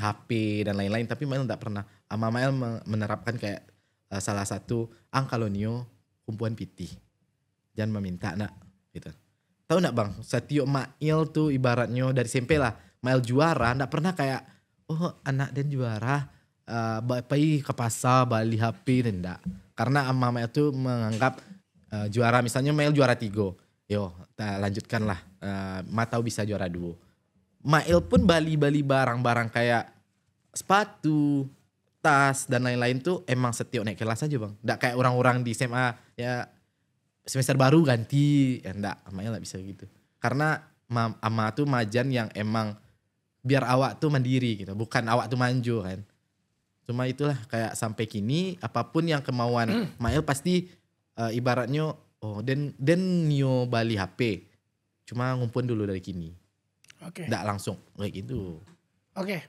HP dan lain-lain tapi Mail gak pernah sama Mail menerapkan kayak salah satu angkalonio kumpulan piti jangan meminta nak gitu. Tahu gak bang setiap Mail tuh ibaratnya dari SMP lah Mail juara gak pernah kayak anak dan juara pergi ke pasar beli HP dan enggak. Karena Mail tuh menganggap juara misalnya Mail juara 3. Yo, kita lanjutkan lah. Matau bisa juara 2. Mail pun bali barang-barang kayak sepatu, tas dan lain-lain tuh emang setiap naik kelas aja bang. Nggak kayak orang-orang di SMA ya semester baru ganti. Ya enggak, Mail gak bisa gitu. Karena Ama tuh majan yang emang biar awak tuh mandiri gitu. Bukan awak tuh manjo kan. Cuma itulah kayak sampai kini apapun yang kemauan Mail pasti ibaratnya dan nio bali HP. Cuma ngumpulin dulu dari kini. Oke. Nggak langsung kayak gitu. Oke.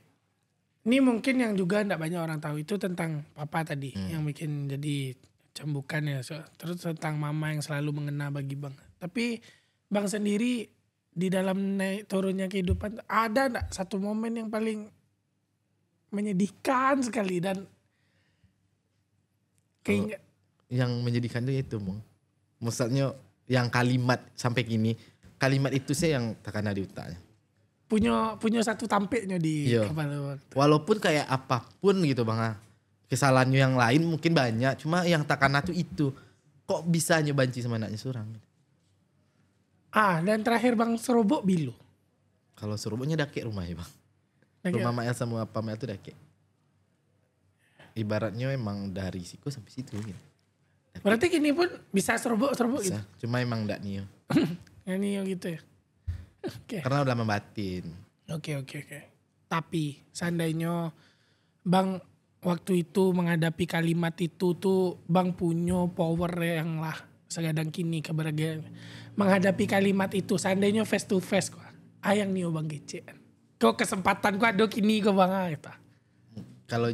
Ini mungkin yang juga nggak banyak orang tahu itu tentang papa tadi yang bikin jadi cambukan ya. Terus tentang mama yang selalu mengena bagi bang. Tapi bang sendiri di dalam naik turunnya kehidupan ada nggak satu momen yang paling menyedihkan sekali dan keinget yang menyedihkan itu bang. Maksudnya yang kalimat sampai kini kalimat itu sih yang tak ada di otaknya. Punya satu tampeknya di kepala. Walaupun kayak apapun gitu bang, kesalahannya yang lain mungkin banyak, cuma yang tak kena tuh itu kok bisa banci sama anaknya surang. Dan terakhir bang serobok bilu. Kalau seroboknya dake rumah ya bang. Rumah Mael sama apa Mael tuh dake. Ibaratnya emang dari siku sampai situ gitu. Dake. Berarti kini pun bisa serobok gitu. Cuma emang ndak nio. Ya nio gitu ya. Okay. Karena udah membatin. Oke. Tapi seandainya bang waktu itu menghadapi kalimat itu tuh bang punya power yang lah segadang kini keberagaman. Menghadapi kalimat itu seandainya face to face kok. Ayang nio bang kece. Kok kesempatan kok ada kini kok bang gitu. Kalau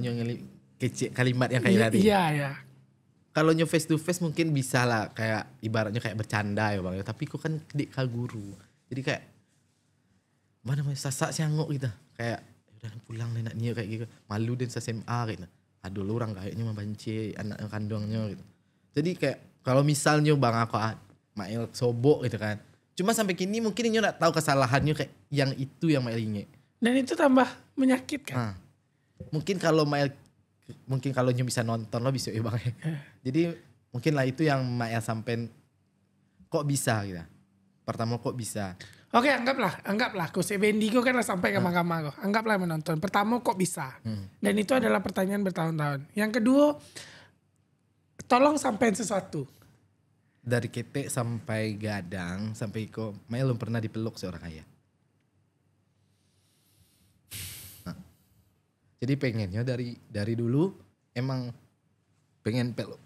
kece kalimat yang kayak tadi. Iya. kalau nyo face to face mungkin bisa lah kayak ibaratnya kayak bercanda ya bang. Tapi aku kan dik guru. Jadi kayak mana sasak siangok gitu. Kayak udah pulang deh naknya kayak gitu. Malu dan SMA gitu. Aduh lu orang kayaknya membanci anak kandungnya gitu. Jadi kayak kalau misalnya bang aku Mael sobok gitu kan. Cuma sampai kini mungkin nyo gak tahu kesalahannya kayak yang itu yang Mael inget. Dan itu tambah menyakitkan. Mungkin kalau Mael mungkin kalau nyo bisa nonton lo bisa ya bang. Jadi mungkin lah itu yang Mael sampai kok bisa gitu. Pertama kok bisa. Oke, anggaplah Coach Bendi kok kan sampai ke mahkamah kok. Anggaplah menonton. Pertama kok bisa. Dan itu adalah pertanyaan bertahun-tahun. Yang kedua, tolong sampein sesuatu. Dari ketek sampai gadang sampai kok Mael belum pernah dipeluk seorang ayah. Jadi pengennya dari dulu emang pengen peluk.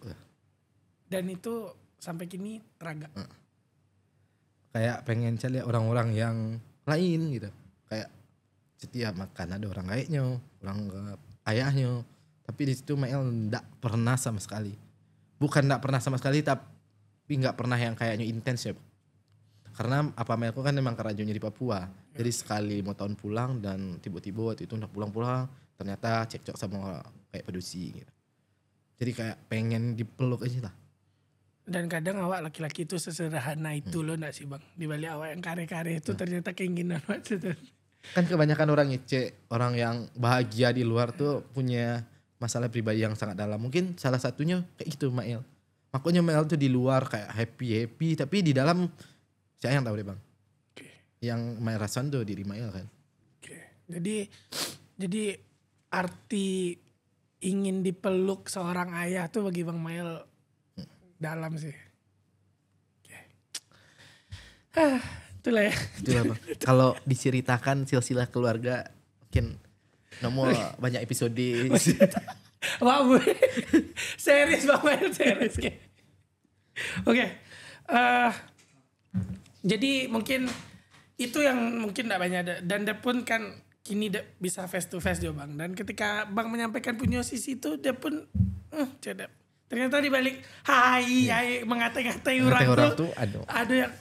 Dan itu sampai kini teragak. Kayak pengen cari orang-orang yang lain gitu. Kayak setiap makan ada orang kayaknya, orang ayahnya. Tapi di situ Mael enggak pernah sama sekali. Bukan enggak pernah sama sekali tapi enggak pernah yang kayaknya intens ya. Karena apa Maelku kan memang kerajanya di Papua. Jadi sekali mau tahun pulang dan tiba-tiba waktu itu udah pulang-pulang ternyata cekcok sama kayak pedusi gitu. Jadi kayak pengen dipeluk aja lah. Dan kadang awak laki-laki itu sesederhana itu loh enggak sih bang? Di balik awak yang kare-kare itu ternyata keinginan awak itu. Kan kebanyakan orang ngecek, orang yang bahagia di luar tuh punya masalah pribadi yang sangat dalam. Mungkin salah satunya kayak gitu Mael. Makanya Mael tuh di luar kayak happy tapi di dalam saya yang tahu deh bang. Yang Mael rasain tuh diri Mael kan. Jadi arti ingin dipeluk seorang ayah tuh bagi Bang Mael dalam sih. Itulah ya. Itulah bang. Kalau diceritakan silsilah keluarga mungkin nomor banyak episode. Wah bu, series Bang Mael series. Oke. Jadi mungkin itu yang mungkin tidak banyak ada. Dan dia pun kan kini bisa face to face juga bang. Dan ketika bang menyampaikan punya sisi itu dia pun cedek. Ternyata dibalik hai mengatai-ngatai orang tuh ada yang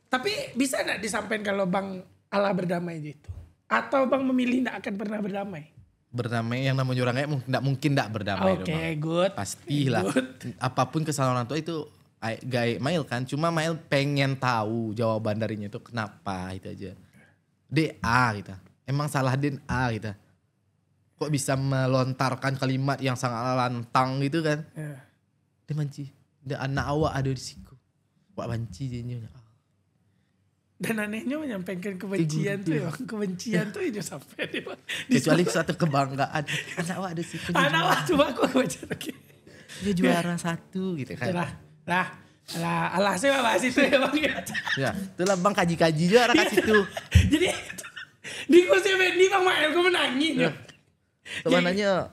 Tapi bisa gak disampaikan kalau bang Allah berdamai gitu? Atau bang memilih gak akan pernah berdamai? Berdamai yang namanya orang kayak mungkin gak berdamai. Oke, good. Pastilah. Apapun kesalahan orang tua itu gak Mael kan. Cuma Mael pengen tahu jawaban darinya itu kenapa itu aja. DA gitu. Emang salah A gitu. Kok bisa melontarkan kalimat yang sangat lantang gitu kan. Dia manci. Dia anak awak ada di situ. Wak banci dia. Dan anehnya menyampaikan kebencian tuh ya. Kebencian tuh itu sampai dia. Kecuali suatu kebanggaan. Anak awak ada di situ. Anak awak coba aku baca lagi. Dia juara 1 gitu kan. Allah saya bahas itu ya bang. Ya, itulah bang kaji-kaji juga arah kasih itu. Jadi di kursi Bendi bang Mael gue menangis. Ya. Sebenarnya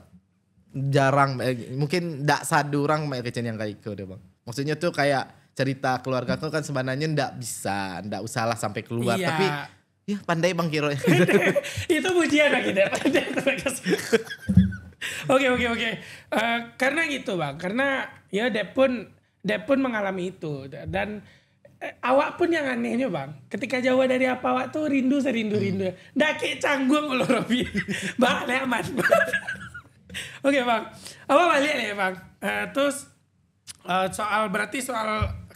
jarang, mungkin ndak satu orang Mael kecen yang kayak itu deh bang. Maksudnya tuh kayak cerita keluarga kau kan sebenarnya ndak usah lah sampai keluar. Iya. Tapi ya pandai bang Kiro. Itu pujian lagi deh. Oke. Karena gitu bang, karena ya dia pun mengalami itu dan awak pun yang anehnya bang, ketika jauh dari apa awak tuh rindu. Dah kayak canggung lo Robi, balik aman. Oke bang, awak balik nih bang. Terus soal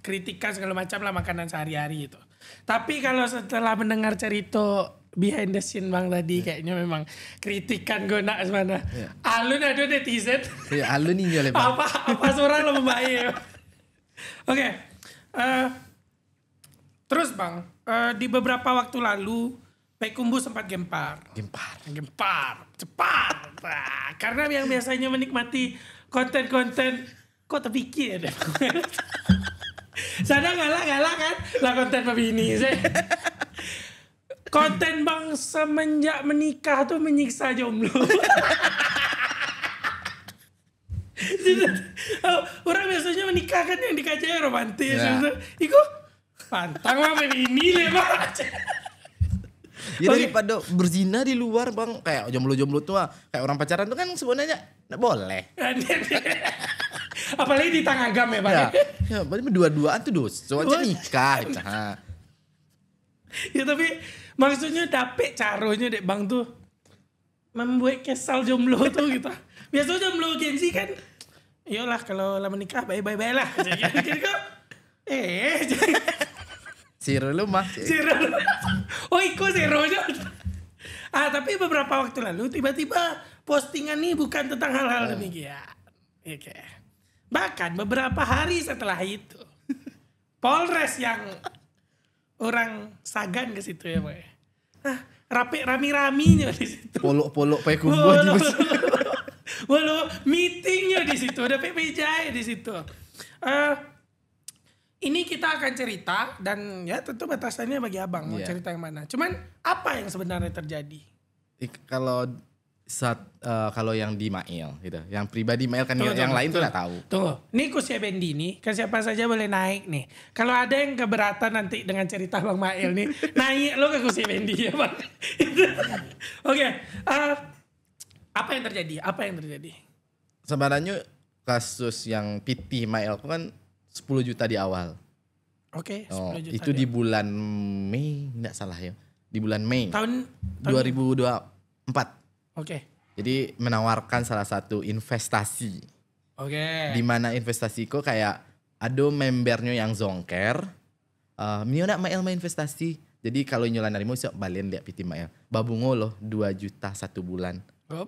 kritikan segala macam lah makanan sehari-hari itu. Tapi kalau setelah mendengar cerita behind the scene bang tadi kayaknya memang kritikan gue nak semana. Alun ada netizen. Iya alun ini oleh bang. Apa seorang lo membayar. Oke. Terus bang, di beberapa waktu lalu Payakumbuh sempat gempar. Cepat. Karena yang biasanya menikmati konten-konten kok terpikir deh. Sana galak kan lah konten pebini saya. Konten bang semenjak menikah tuh menyiksa jomblo. Orang biasanya menikah kan yang dikacanya romantis. Iku pantang lah ini le bang. Ya daripada berzina di luar bang, kayak jomblo-jomblo tuh kayak orang pacaran tuh kan sebenarnya nggak boleh. Apalagi di tengah agam ya bang. Ya berarti berdua-duaan tuh dosa, soalnya nikah. Ya tapi maksudnya dapet caranya dek bang tuh membuat kesal jomblo tuh gitu. Biasanya jomblo Gen Z kan, iyalah kalau lama nikah bye-bye lah. Jadi kok, Zero lu mah. Zero. Oh ikut zeronya. Tapi beberapa waktu lalu tiba-tiba postingan nih bukan tentang hal-hal demikian. Oke. Bahkan beberapa hari setelah itu, Polres yang orang Sagan ke situ ya Pak. Rami-raminya di situ. Polok-polok pakai kumbuh di situ. Walau meetingnya di situ, ada PPJ di situ. Ini kita akan cerita dan ya tentu batasannya bagi abang mau cerita yang mana. Cuman apa yang sebenarnya terjadi? Kalau yang di Mail gitu, yang pribadi Mail kan yang lain tuh nggak tahu. Tunggu, ini Kusia Bendi nih, kan siapa saja boleh naik nih. Kalau ada yang keberatan nanti dengan cerita Bang Mail nih, naik lo ke Kusia Bendi ya Bang. Oke, apa yang terjadi? Sebenarnya kasus yang PT Mail kan 10 juta di awal. Oke, 10 juta. Itu di bulan Mei, enggak salah ya. Di bulan Mei. Tahun 2024. Oke. Jadi menawarkan salah satu investasi. Oke. Di mana investasi kok kayak ada membernya yang zongker. Mio nak Mail main investasi. Jadi kalau nyolan dari siap balen lihat PT Mail. Babungo loh 2 juta 1 bulan.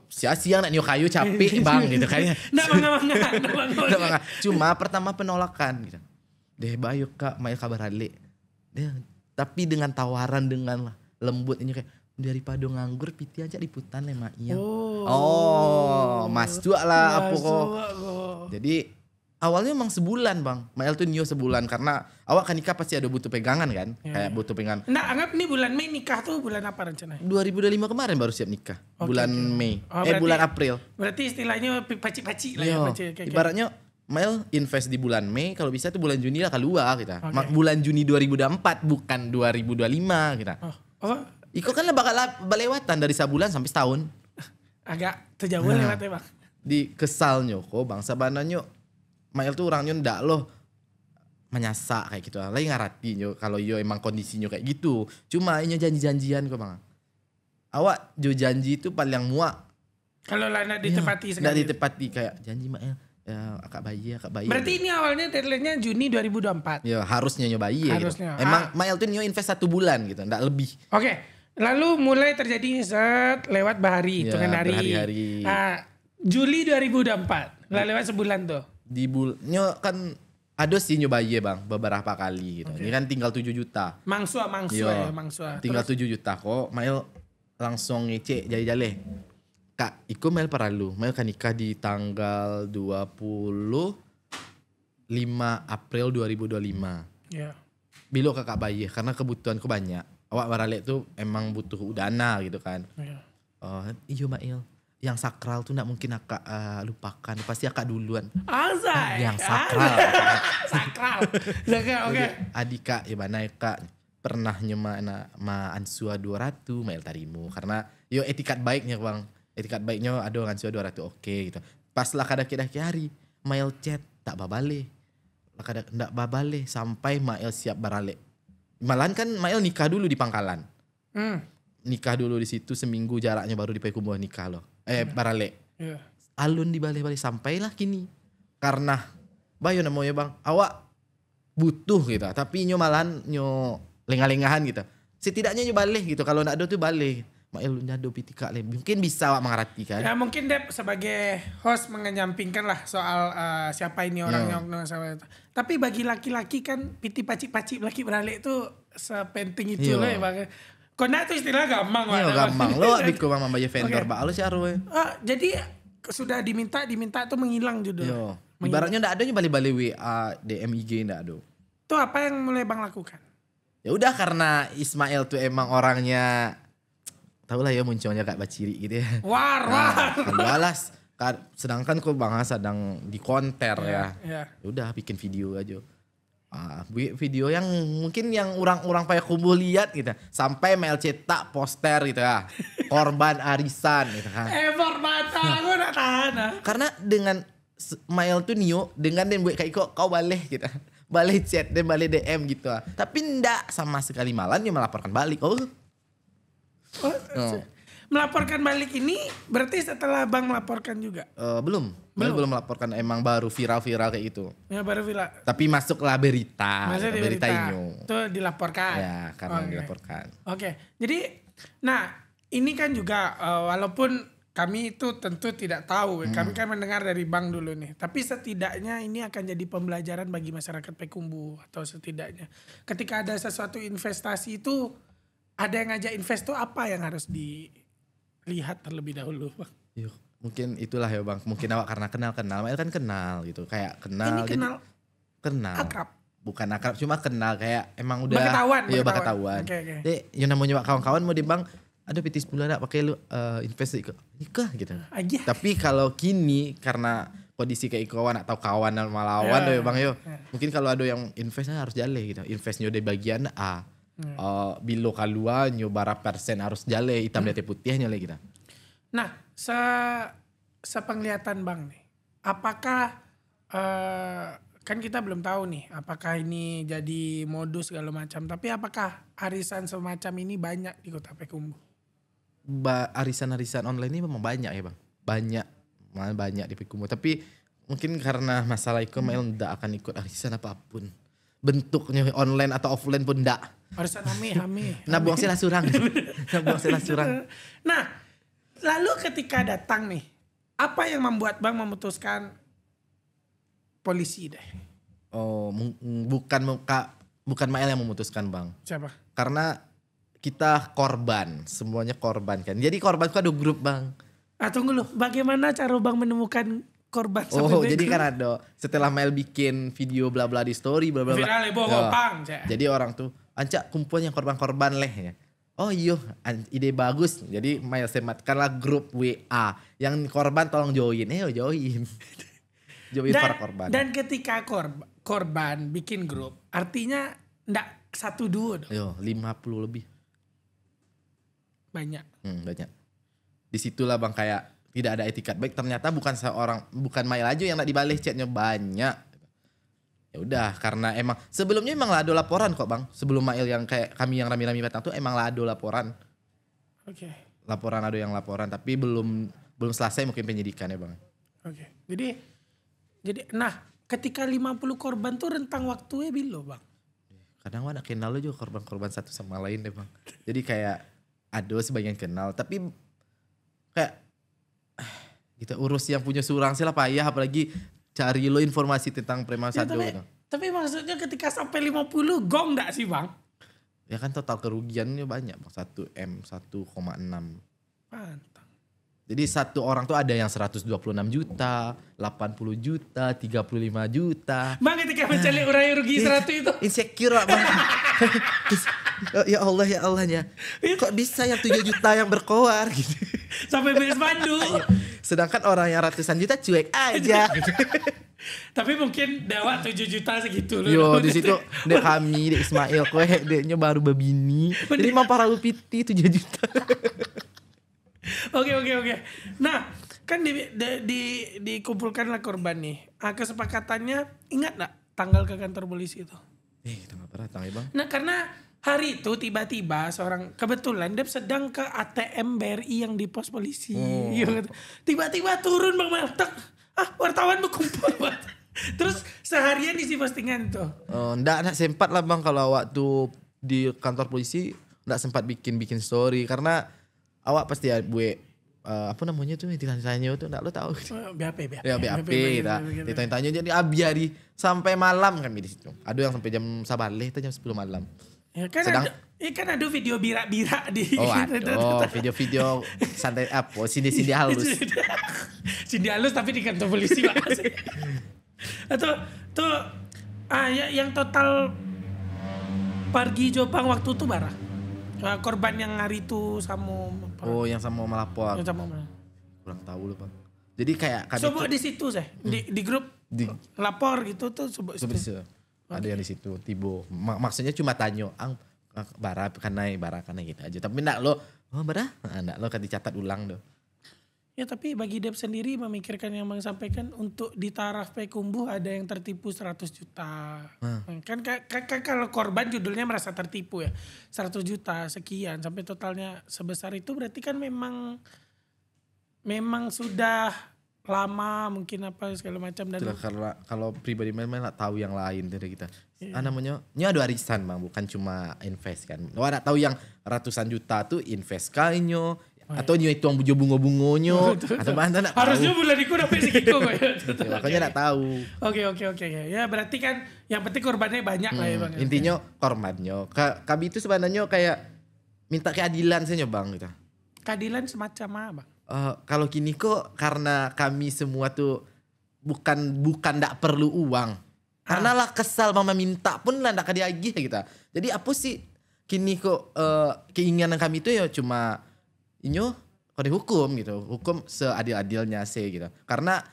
Sia-sia nak nyo kayu capek bang gitu kayaknya. Nggak. Cuma pertama penolakan gitu. Deh bayu kak Mail kabar alik. Tapi dengan tawaran dengan lembut ini kayak daripada nganggur piti aja liputan le Mail. Mas tuh lah apa kok. Jadi awalnya emang sebulan bang. Mail tuh nyo sebulan karena awak kan nikah pasti ada butuh pegangan kan. Kayak butuh pegangan. Nah anggap nih bulan Mei nikah tuh bulan apa rencananya? 2025 kemarin baru siap nikah. Bulan Mei. Bulan April. Berarti istilahnya paci-paci lah ya. Ibaratnya Mail invest di bulan Mei, kalau bisa tuh bulan Juni lah keluar kita. Bulan Juni 2024 bukan 2025 kita. Iko kan bakal berlewatan dari sebulan sampai setahun. Agak terjauh lewatnya bang. Di kesalnya kok bang, sebenarnya Mail tuh orangnya ndak loh menyasak kayak gitu. Lagi ngarati nyo kalau yo emang kondisinya kayak gitu. Cuma ini janji-janjian kok bang. Awak jo janji itu paling muak. Kalau lah nak ditepati sekali. Ndak ditepati kayak janji Mail. Ya akak bayi. Berarti ini awalnya deadline-nya Juni 2024. Ya harusnya nyobayi. Harusnya. Gitu. Emang Mail tuh nyo invest 1 bulan gitu, ndak lebih. Oke. Lalu mulai terjadi lewat bahari, hitungan hari. Berhari-hari. Juli 2024. Lah lewat sebulan tuh. Di bulannya kan ada sih nyobayi bang beberapa kali gitu. Ini kan tinggal 7 juta. Mangsua. Tinggal 7 juta kok. Mail langsung ngecek jale-jale. Kak, iku Mail perlu. Mail kan nikah di tanggal 25 April 2025. Iya. Bilo kakak bayi karena kebutuhanku banyak. Awak baralek tuh emang butuh dana gitu kan. Iya. Iyo Mail. Yang sakral tuh gak mungkin akak lupakan. Pasti akak duluan. Azai. Yang sakral. Sakral. Oke. Adik kak, ya mana kak pernah nyema ma ansua 200 Mail tarimu. Karena yo etikat baiknya bang. Etikat baiknya ada ansua 200 oke gitu. Pas lah kada hari Mail chat tak babale. Kada ndak babale sampai Mail siap baralek. Malahan kan Mail nikah dulu di Pangkalan. Nikah dulu di situ seminggu jaraknya baru di Payakumbuh nikah loh. Baralek. Yeah. Alun di balik sampailah kini. Karena bayo namanya bang, awak butuh gitu. Tapi nyo malahan nyo lengah-lengahan gitu. Setidaknya nyo balik gitu. Kalau nak ada tuh balik. Mail nyado pitika le. Mungkin bisa awak mengerti kan. Ya mungkin Dep sebagai host mengenyampingkan lah soal siapa ini orang yang sama itu. Tapi bagi laki-laki kan piti pacik-pacik laki beralik itu sepenting itu lah ya bang. Kona itu istilah gampang. Iya gampang. Lo abiko bang membayar vendor bak lo sih arwah. Jadi sudah diminta tuh menghilang judul. Yo. Ibaratnya ndak adanya balik-balik WA, DM IG ndak ada. Tuh apa yang mulai bang lakukan? Ya udah karena Ismail tuh emang orangnya tahu lah ya munculnya kayak baciri gitu ya. War. Balas. Sedangkan kok bang sedang di konter ya. Ya udah bikin video aja. Video yang mungkin yang orang-orang Payakumbuh lihat gitu. Sampai mail cetak poster gitu ya. Korban arisan gitu kan. Effort mata aku nak tahan. Karena dengan mail tuh Nio, dengan dan buat kayak kau balik gitu. Balik chat dan balik DM gitu. Tapi ndak sama sekali malah dia melaporkan balik. Melaporkan balik ini berarti setelah Bang melaporkan juga? Belum melaporkan, emang baru viral-viral kayak itu. Ya baru viral. Tapi masuklah berita. Masuk di berita. Itu dilaporkan. Ya karena dilaporkan. Oke. Jadi ini kan juga walaupun kami itu tentu tidak tahu. Kami kan mendengar dari Bang dulu nih. Tapi setidaknya ini akan jadi pembelajaran bagi masyarakat Payakumbuh. Atau setidaknya ketika ada sesuatu investasi itu, ada yang ngajak invest tuh apa yang harus dilihat terlebih dahulu, Bang? Yuk, mungkin itulah ya Bang. Mungkin awak karena kenal. Mail kan kenal gitu. Kayak kenal. Ini kenal. Akrab. Bukan akrab, cuma kenal kayak emang udah. Bakatahuan. Okay. Jadi yang namanya kawan-kawan mau Bang, ada pitis bulan nak pakai lu invest nikah gitu. Aja. Tapi kalau kini karena kondisi kayak kawan atau kawan sama lawan ya Bang yo. Mungkin kalau ada yang investnya harus jale gitu. Investnya di bagian A. Bilo kalua nyoba persen harus jale hitam di putihnya lagi gitu. Nah, sepenglihatan Bang nih. Apakah kan kita belum tahu nih apakah ini jadi modus segala macam, tapi apakah arisan semacam ini banyak di Kota Payakumbuh? Arisan-arisan online ini memang banyak ya Bang. Banyak di Payakumbuh. Tapi mungkin karena masalah itu mail tidak akan ikut arisan apapun. Bentuknya online atau offline pun enggak. Arisan hame. Nah buang sila surang. Nah, lalu ketika datang nih, apa yang membuat Bang memutuskan polisi deh? Bukan Mael yang memutuskan Bang. Siapa? Karena kita korban, semuanya korban kan. Jadi korban itu ada grup Bang. Tunggu lu, bagaimana cara Bang menemukan korban? Jadi kan ada setelah Mael bikin video bla bla di story bla bla bla. Viral Bang. Jadi orang tuh ancak kumpulnya korban-korban leh ya. Oh iya, ide bagus. Jadi Mael sematkanlah grup WA yang korban tolong join. Join. Join para korban. Dan ketika korban bikin grup, artinya enggak 1-2 dong. 50 lebih. Banyak. Banyak. Disitulah Bang kayak tidak ada etikat baik. Ternyata bukan Mail aja yang nak dibalik chatnya banyak. Ya udah karena sebelumnya emang lah ada laporan kok Bang. Sebelum Mail yang kayak kami yang rami-rami batang tuh emang lah ada laporan. Oke. Laporan ada yang laporan tapi belum selesai mungkin penyidikan ya Bang. Oke. Jadi ketika 50 korban tuh rentang waktunya bilo Bang. Kadang nak kenal lo juga korban-korban satu sama lain deh Bang. Jadi kayak ada sebagian kenal tapi kayak kita urus yang punya surang sih lah payah apalagi cari lo informasi tentang preman satu. Tapi maksudnya ketika sampai 50 gong enggak sih Bang? Ya kan total kerugiannya banyak Bang. 1M 1,6. Pantang. Jadi satu orang tuh ada yang 126 juta, 80 juta, 35 juta. Bang ketika mencari urai rugi 100 itu. Insecure Bang. Ya Allahnya. Kok bisa yang 7 juta yang berkoar gitu. Sampai beres pandu. Sedangkan orang yang ratusan juta cuek aja. Tapi mungkin Dewa 7 juta segitu loh. Yo di situ dek kami, dek Ismail, deknya baru babini. Jadi mau para lupiti 7 juta. Oke. Nah, kan dikumpulkanlah korban nih. Kesepakatannya ingat gak tanggal ke kantor polisi itu? Tanggal berapa tanggal Bang? Nah, karena hari itu tiba-tiba kebetulan dia sedang ke ATM BRI yang di pos polisi. Tiba-tiba turun Bang Maltak. Wartawan berkumpul. Terus seharian isi postingan itu. Nggak sempat lah Bang kalau waktu di kantor polisi nggak sempat bikin story karena awak pasti ya apa namanya tuh ditanya tuh enggak lo tahu. BAP. Ya BAP ditanya jadi abiari sampai malam kami di situ. Ada yang sampai jam sabaleh itu jam 10 malam. Ya kan ada video birak-birak di video-video santai apa sindi halus. Sindi halus tapi di kantor polisi Pak. Atau yang total pergi Jopang waktu itu barah. Korban yang hari itu sama yang sama melapor. Kurang tahu lupa. Jadi kayak coba di situ saya di grup lapor gitu tuh coba. Ada yang di situ Tibo. Maksudnya cuma tanyo, bara kanai gitu aja. Tapi ndak lo, bara, ndak lo kan dicatat ulang tuh. Ya tapi bagi Dep sendiri memikirkan yang Bang sampaikan untuk di taraf Payakumbuh ada yang tertipu 100 juta. Kan kalau korban judulnya merasa tertipu ya. 100 juta sekian sampai totalnya sebesar itu berarti kan memang sudah lama mungkin apa segala macam. Dan karena kalau pribadi memang nggak tahu yang lain dari kita. Namanya ini ada arisan Bang, bukan cuma invest kan. Lo ada tahu yang ratusan juta tuh invest kainyo. Atau nyo itu yang bujo bungo-bungonyo atau mana nak tahu. Harusnya bulan iku dapat segitu kok ya. Makanya nak tahu. Oke. Ya berarti kan yang penting korbannya banyak lah ya Bang. Intinya korbannya. Kami itu sebenarnya kayak minta keadilan saja Bang gitu. Keadilan semacam apa Bang? Kalau kini kok karena kami semua tuh bukan ndak perlu uang. Karena lah kesal mama minta pun lah ndak kadiagih gitu. Jadi apa sih kini kok keinginan kami itu ya cuma inyo kode hukum gitu, hukum seadil-adilnya sih gitu. Karena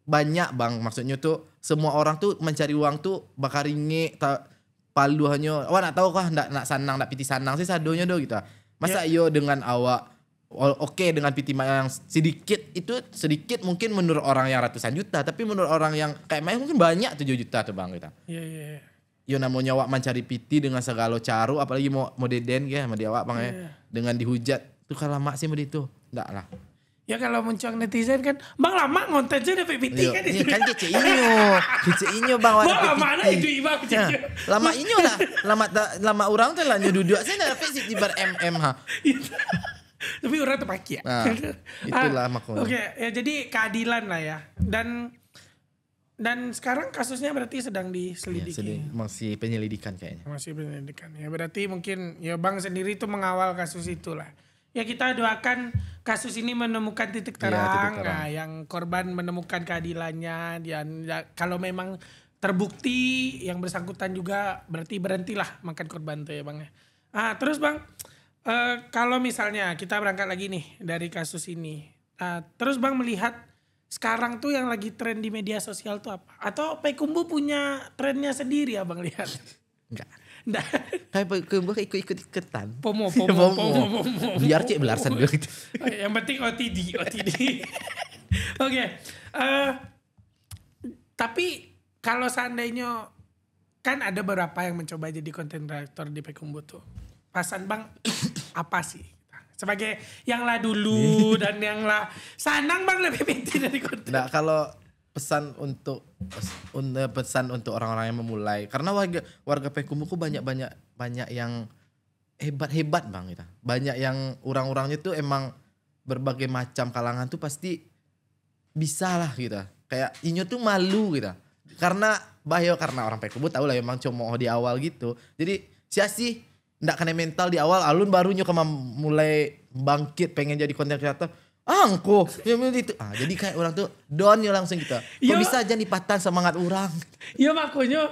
banyak Bang, maksudnya tuh semua orang tuh mencari uang tuh bakar ringe, palu hanya, nak tahu kah nak sanang, nak piti sanang sih sadonya do gitu. Masa yo dengan awak oke dengan piti yang sedikit mungkin menurut orang yang ratusan juta, tapi menurut orang yang kayak main mungkin banyak 7 juta tuh Bang gitu. Iya. Yo namanya awak mencari piti dengan segala cara, apalagi mau deden ya sama dia awak Bang ya, dengan dihujat. Itu kalau lama sih begitu, enggak lah. Ya kalau muncul netizen kan, Bang lama ngonten aja dapat PT kan itu. Kan kece inyo Bang warna PT. Bang mana itu Ibang. Lama inyo lah, lama orang tuh lah duduk saya dapat sih di bar MMH. Tapi orang tuh paki ya. Nah, itulah makanya. Oke, ya jadi keadilan lah ya. Dan sekarang kasusnya berarti sedang diselidiki. Ya, masih penyelidikan kayaknya. Masih penyelidikan. Ya berarti mungkin ya Bang sendiri tuh mengawal kasus itulah. Ya kita doakan kasus ini menemukan titik terang. Nah, yang korban menemukan keadilannya. Dan ya, kalau memang terbukti yang bersangkutan juga berarti berhentilah makan korban tuh ya Bang ya. Terus Bang, kalau misalnya kita berangkat lagi nih dari kasus ini. Terus Bang melihat sekarang tuh yang lagi tren di media sosial tuh apa? Atau Payakumbuh punya trennya sendiri ya Bang lihat? Enggak. Nggak. Kayak Payakumbuh ikut-ikutan. Pomo. Biar cek belasan dulu gitu. Yang penting OTD. Oke. Tapi kalau seandainya kan ada beberapa yang mencoba jadi content creator di Payakumbuh tuh. Pasan Bang apa sih? Sebagai yang lah dulu dan yang lah sanang Bang lebih pintar dari konten. Nah kalau pesan untuk orang-orang yang memulai, karena warga Payakumbuh banyak yang hebat Bang gitu. Banyak yang orang-orangnya tuh emang berbagai macam kalangan tuh pasti bisa lah gitu. Kayak inyo tuh malu gitu. Karena karena orang Payakumbuh tahu lah emang cuma di awal gitu. Jadi sih ndak kena mental di awal, alun barunya mulai bangkit pengen jadi content creator. Angko, itu. Jadi kayak orang tuh down langsung gitu. Kok bisa aja nipatan semangat orang. Iya makanya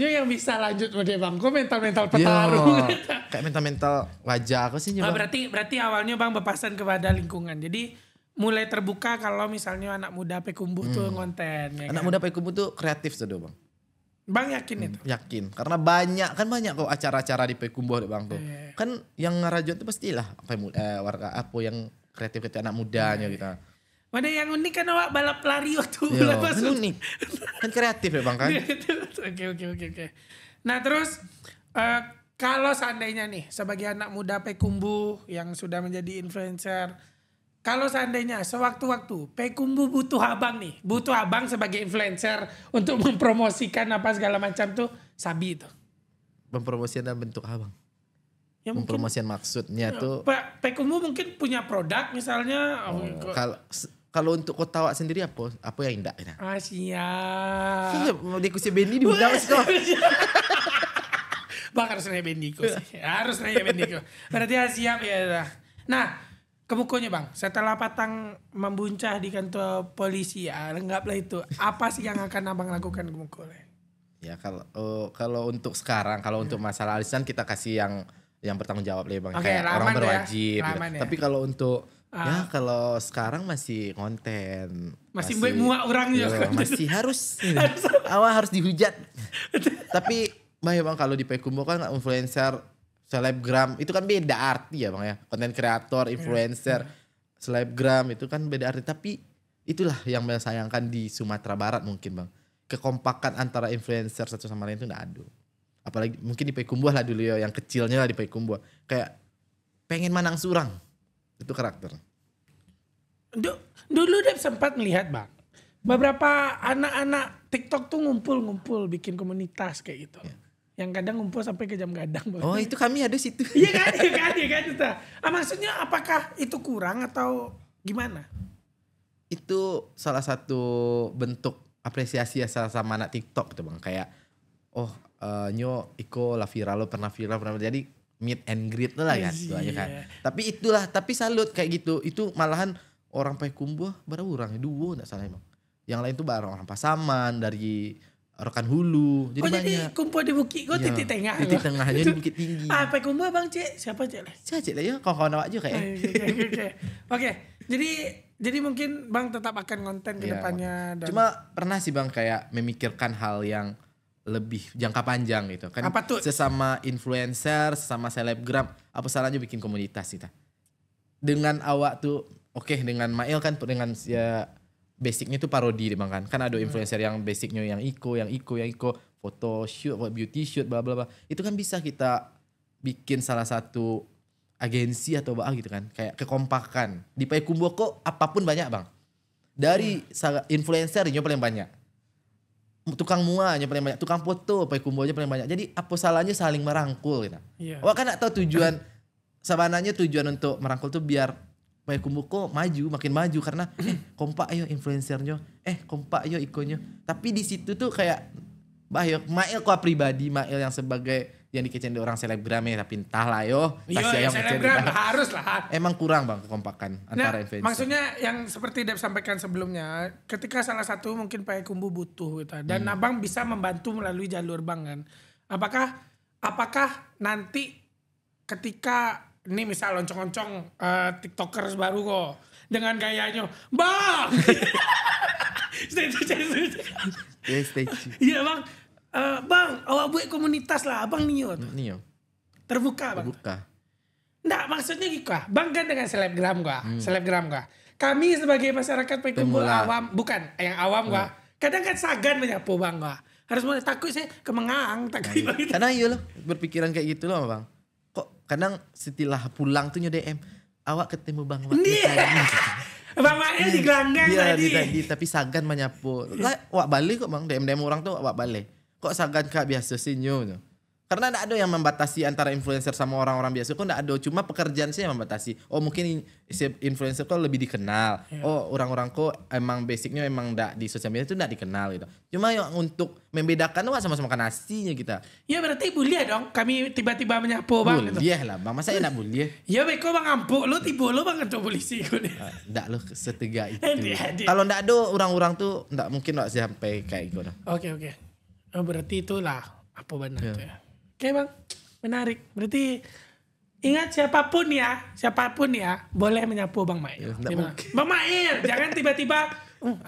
yang bisa lanjut mode Bang. Kok mental petarung. Kayak mental wajah aku sih. Berarti awalnya Bang berpasan kepada lingkungan. Jadi mulai terbuka kalau misalnya anak muda Payakumbuh tuh ngonten. Ya anak muda Payakumbuh tuh kreatif tuh Bang. Bang yakin itu? Yakin. Karena banyak kok acara-acara di Payakumbuh Bang tuh. Kan yang ngarajon tuh pastilah warga apa yang kreatif anak mudanya gitu. Ada yang unik kan awak balap lari waktu kan unik. Kan kreatif ya Bang kan. Oke. Nah terus kalau seandainya nih sebagai anak muda Payakumbuh yang sudah menjadi influencer, kalau seandainya sewaktu-waktu Payakumbuh butuh abang sebagai influencer untuk mempromosikan apa segala macam tuh, sabi itu. Mempromosikan dalam bentuk abang. Ya mempromosikan maksudnya tuh. Payakumbuh mungkin punya produk misalnya. Kalau untuk kota awak sendiri apa yang indah? Siap. Mau diskusi Benny diundang sih kok. Bang harus nanya Benny kok sih. Harus nanya Benny kok. Berarti siap ya. Nah, kemukonya Bang, setelah Patang membuncah di kantor polisi ya, anggaplah itu. Apa sih yang akan Abang lakukan kemukonya? Ya kalau untuk sekarang, kalau untuk masalah alisan kita kasih yang bertanggung jawab lah Bang. Kayak orang berwajib. Ya. Gitu. Tapi kalau untuk kalau sekarang masih konten. Masih muak orang juga. Masih harus. Awal harus dihujat. Tapi bang kalau di Payakumbuh kan influencer, selebgram itu kan beda arti ya bang ya. Konten kreator, influencer, selebgram itu kan beda arti. Tapi itulah yang saya sayangkan di Sumatera Barat mungkin bang. Kekompakan antara influencer satu sama lain itu gak ada. Apalagi mungkin di Payakumbuh lah dulu ya, yang kecilnya lah di Payakumbuh. Kayak pengen manang surang. Itu karakter. Dulu dia sempat melihat bang. Beberapa anak-anak TikTok tuh ngumpul bikin komunitas kayak gitu. Yang kadang ngumpul sampai ke jam gadang. Bang. Oh itu kami ada situ. Iya kan. Maksudnya apakah itu kurang atau gimana? Itu salah satu bentuk apresiasi ya sama anak TikTok gitu bang. Kayak nyo iko lah viral pernah jadi meet and greet lah kan. Itu aja kan. Tapi salut kayak gitu. Itu malahan orang Payakumbuh berapa orang? 2 enggak salah emang. Yang lain tuh barang orang Pasaman dari Rokan Hulu. Jadi banyak. Jadi kumpul di bukit kok titik tengah. Titik tengahnya di Bukit Tinggi. Payakumbuh bang Cek. Siapa Cek lah? Cek lah ya kawan-kawan awak juga kayak. Oke. Jadi mungkin bang tetap akan konten ke depannya. Dan... Cuma pernah sih bang kayak memikirkan hal yang lebih jangka panjang gitu kan. Apa tuh? Sesama influencer, sesama selebgram, apa salahnya bikin komunitas kita. Dengan awak tuh dengan Mail kan dengan ya basicnya tuh parodi bang kan. Kan ada influencer yang basicnya yang Iko, foto shoot, beauty shoot, bla bla bla. Itu kan bisa kita bikin salah satu agensi atau apa gitu kan. Kayak kekompakan. Di Payakumbuh kok apapun banyak bang. Dari influencer nya paling banyak. Tukang muanya paling banyak, tukang foto Payakumbuh aja paling banyak. Jadi apa salahnya saling merangkul gitu. Wah kan gak tahu tujuan sebenarnya tujuan untuk merangkul tuh biar Payakumbuh kok makin maju karena kompak ayo influencernya, kompak ayo ikonnya. Tapi di situ tuh kayak Mail kok pribadi, Mail yang sebagai yang dikecen di orang selebgram ya, tapi entahlah yo. Iya, selebgram harus lah. Emang kurang bang kekompakan antara influencer. Maksudnya yang seperti Dep sampaikan sebelumnya, ketika salah satu mungkin Payakumbuh butuh gitu, dan abang bisa membantu melalui jalur bang kan. Apakah nanti ketika ini misal loncong-loncong tiktokers baru kok dengan gayanya bang stay tune. Iya bang. Bang, awak buat komunitas lah, abang Nio. Terbuka bang. Nggak, maksudnya gitu kah? Bang kan dengan selebgram gua. Kami sebagai masyarakat Payakumbuh awam, bukan yang awam gua. Kadang kan sagan menyapu bang gua. Harus mulai takut saya kemengang. Karena iya loh berpikiran kayak gitu loh bang. Kok kadang setelah pulang tuh DM, awak ketemu bang Mail tadi. Bang Mail di gelanggang tadi. Tapi sagan menyapu. Lah, wak balik kok bang, DM orang tuh wak balik. Kok sagan kak biasa sih nyo. Karena gak ada yang membatasi antara influencer sama orang-orang biasa. Kok gak ada, cuma pekerjaan sih yang membatasi. Oh mungkin influencer kok lebih dikenal. Oh orang-orang kok emang basicnya emang gak di sosial media itu gak dikenal gitu. Cuma yang untuk membedakan wah sama-sama makan nasinya kita. Ya berarti bully dong. Kami tiba-tiba menyapu bang. Bully lah bang, masa ya gak bully? Ya beko bang ampuk, lo tiba lo bang ketua polisi. Gak lo setega itu. Kalau gak ada orang-orang tuh gak mungkin gak sampai kayak gitu. Oke. Oh, berarti itulah apa benar tuh ya. Oke bang, menarik. Berarti ingat siapapun ya boleh menyapu Bang Mail. Bang Mail, jangan tiba-tiba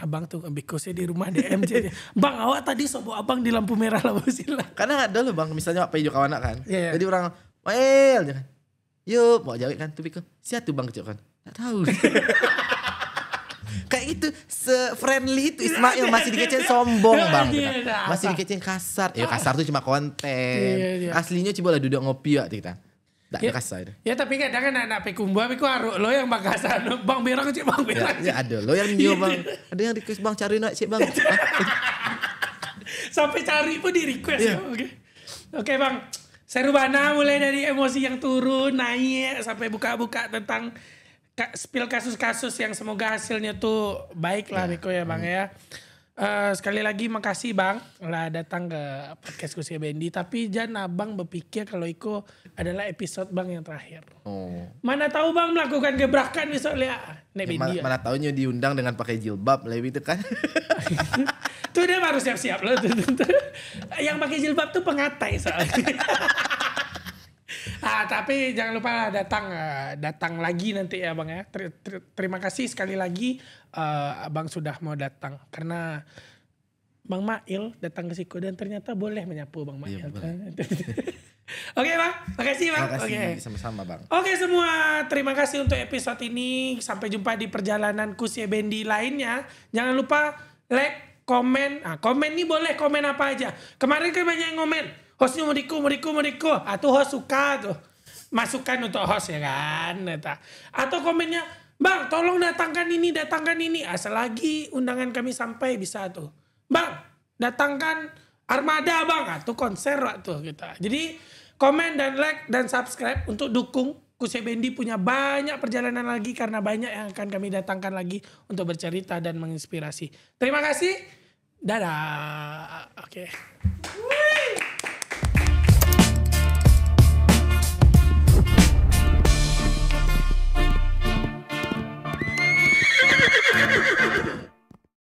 abang tuh bikosnya di rumah DM aja. Bang awak tadi sobo abang di lampu merah lah sila. Karena ada loh bang, misalnya Pak Pejo kawan kan. Jadi orang Mail jangan. Yuk mau jawab kan tuh Biko. Siapa tuh bang kecil kan? Gak tahu. Kayak gitu, se-friendly itu Ismail masih dikecen sombong bang. Masih dikecen kasar. Ya kasar tuh cuma konten. Aslinya coba lah duduk ngopi ya kita. Tidak kasar. Ya tapi kadang kan anak Payakumbuh, tapi kok harus lo yang bang kasar. Bang berang cik bang berang. Ya ada lo yang nyo bang. Ada yang request bang cari nak cik bang. Sampai cari pun di request ya. Oke bang. Serubana mulai dari emosi yang turun, naik sampai buka-buka tentang spill kasus-kasus yang semoga hasilnya tuh baik lah Biko ya bang ya. Sekali lagi makasih bang lah datang ke podcast Kusia Bendi. Tapi jangan abang berpikir kalau Iko adalah episode bang yang terakhir. Mana tahu bang melakukan gebrakan besok lihat. Mana tahunya diundang dengan pakai jilbab lebih itu kan. Tuh dia baru siap-siap loh. Yang pakai jilbab tuh pengatai soalnya. Tapi jangan lupa lah datang lagi nanti ya bang ya. Terima kasih sekali lagi abang sudah mau datang karena Bang Mail datang ke siku dan ternyata boleh menyapu Bang Mail. Iya, Oke Bang, makasih Bang. Makasih, sama-sama Bang. Oke semua, terima kasih untuk episode ini. Sampai jumpa di perjalanan Kusye Bendy lainnya. Jangan lupa like, komen. Komen nih boleh komen apa aja. Kemarin kan banyak yang ngomen. Hostnya Mudiko. Tuh host suka tuh. Masukan untuk host ya kan. Atau komennya, Bang tolong datangkan ini. Asal lagi undangan kami sampai bisa tuh. Bang, datangkan Armada Bang, atau konser tuh kita. Jadi komen dan like dan subscribe untuk dukung Kusye Bendy punya banyak perjalanan lagi karena banyak yang akan kami datangkan lagi untuk bercerita dan menginspirasi. Terima kasih. Dadah. Oke.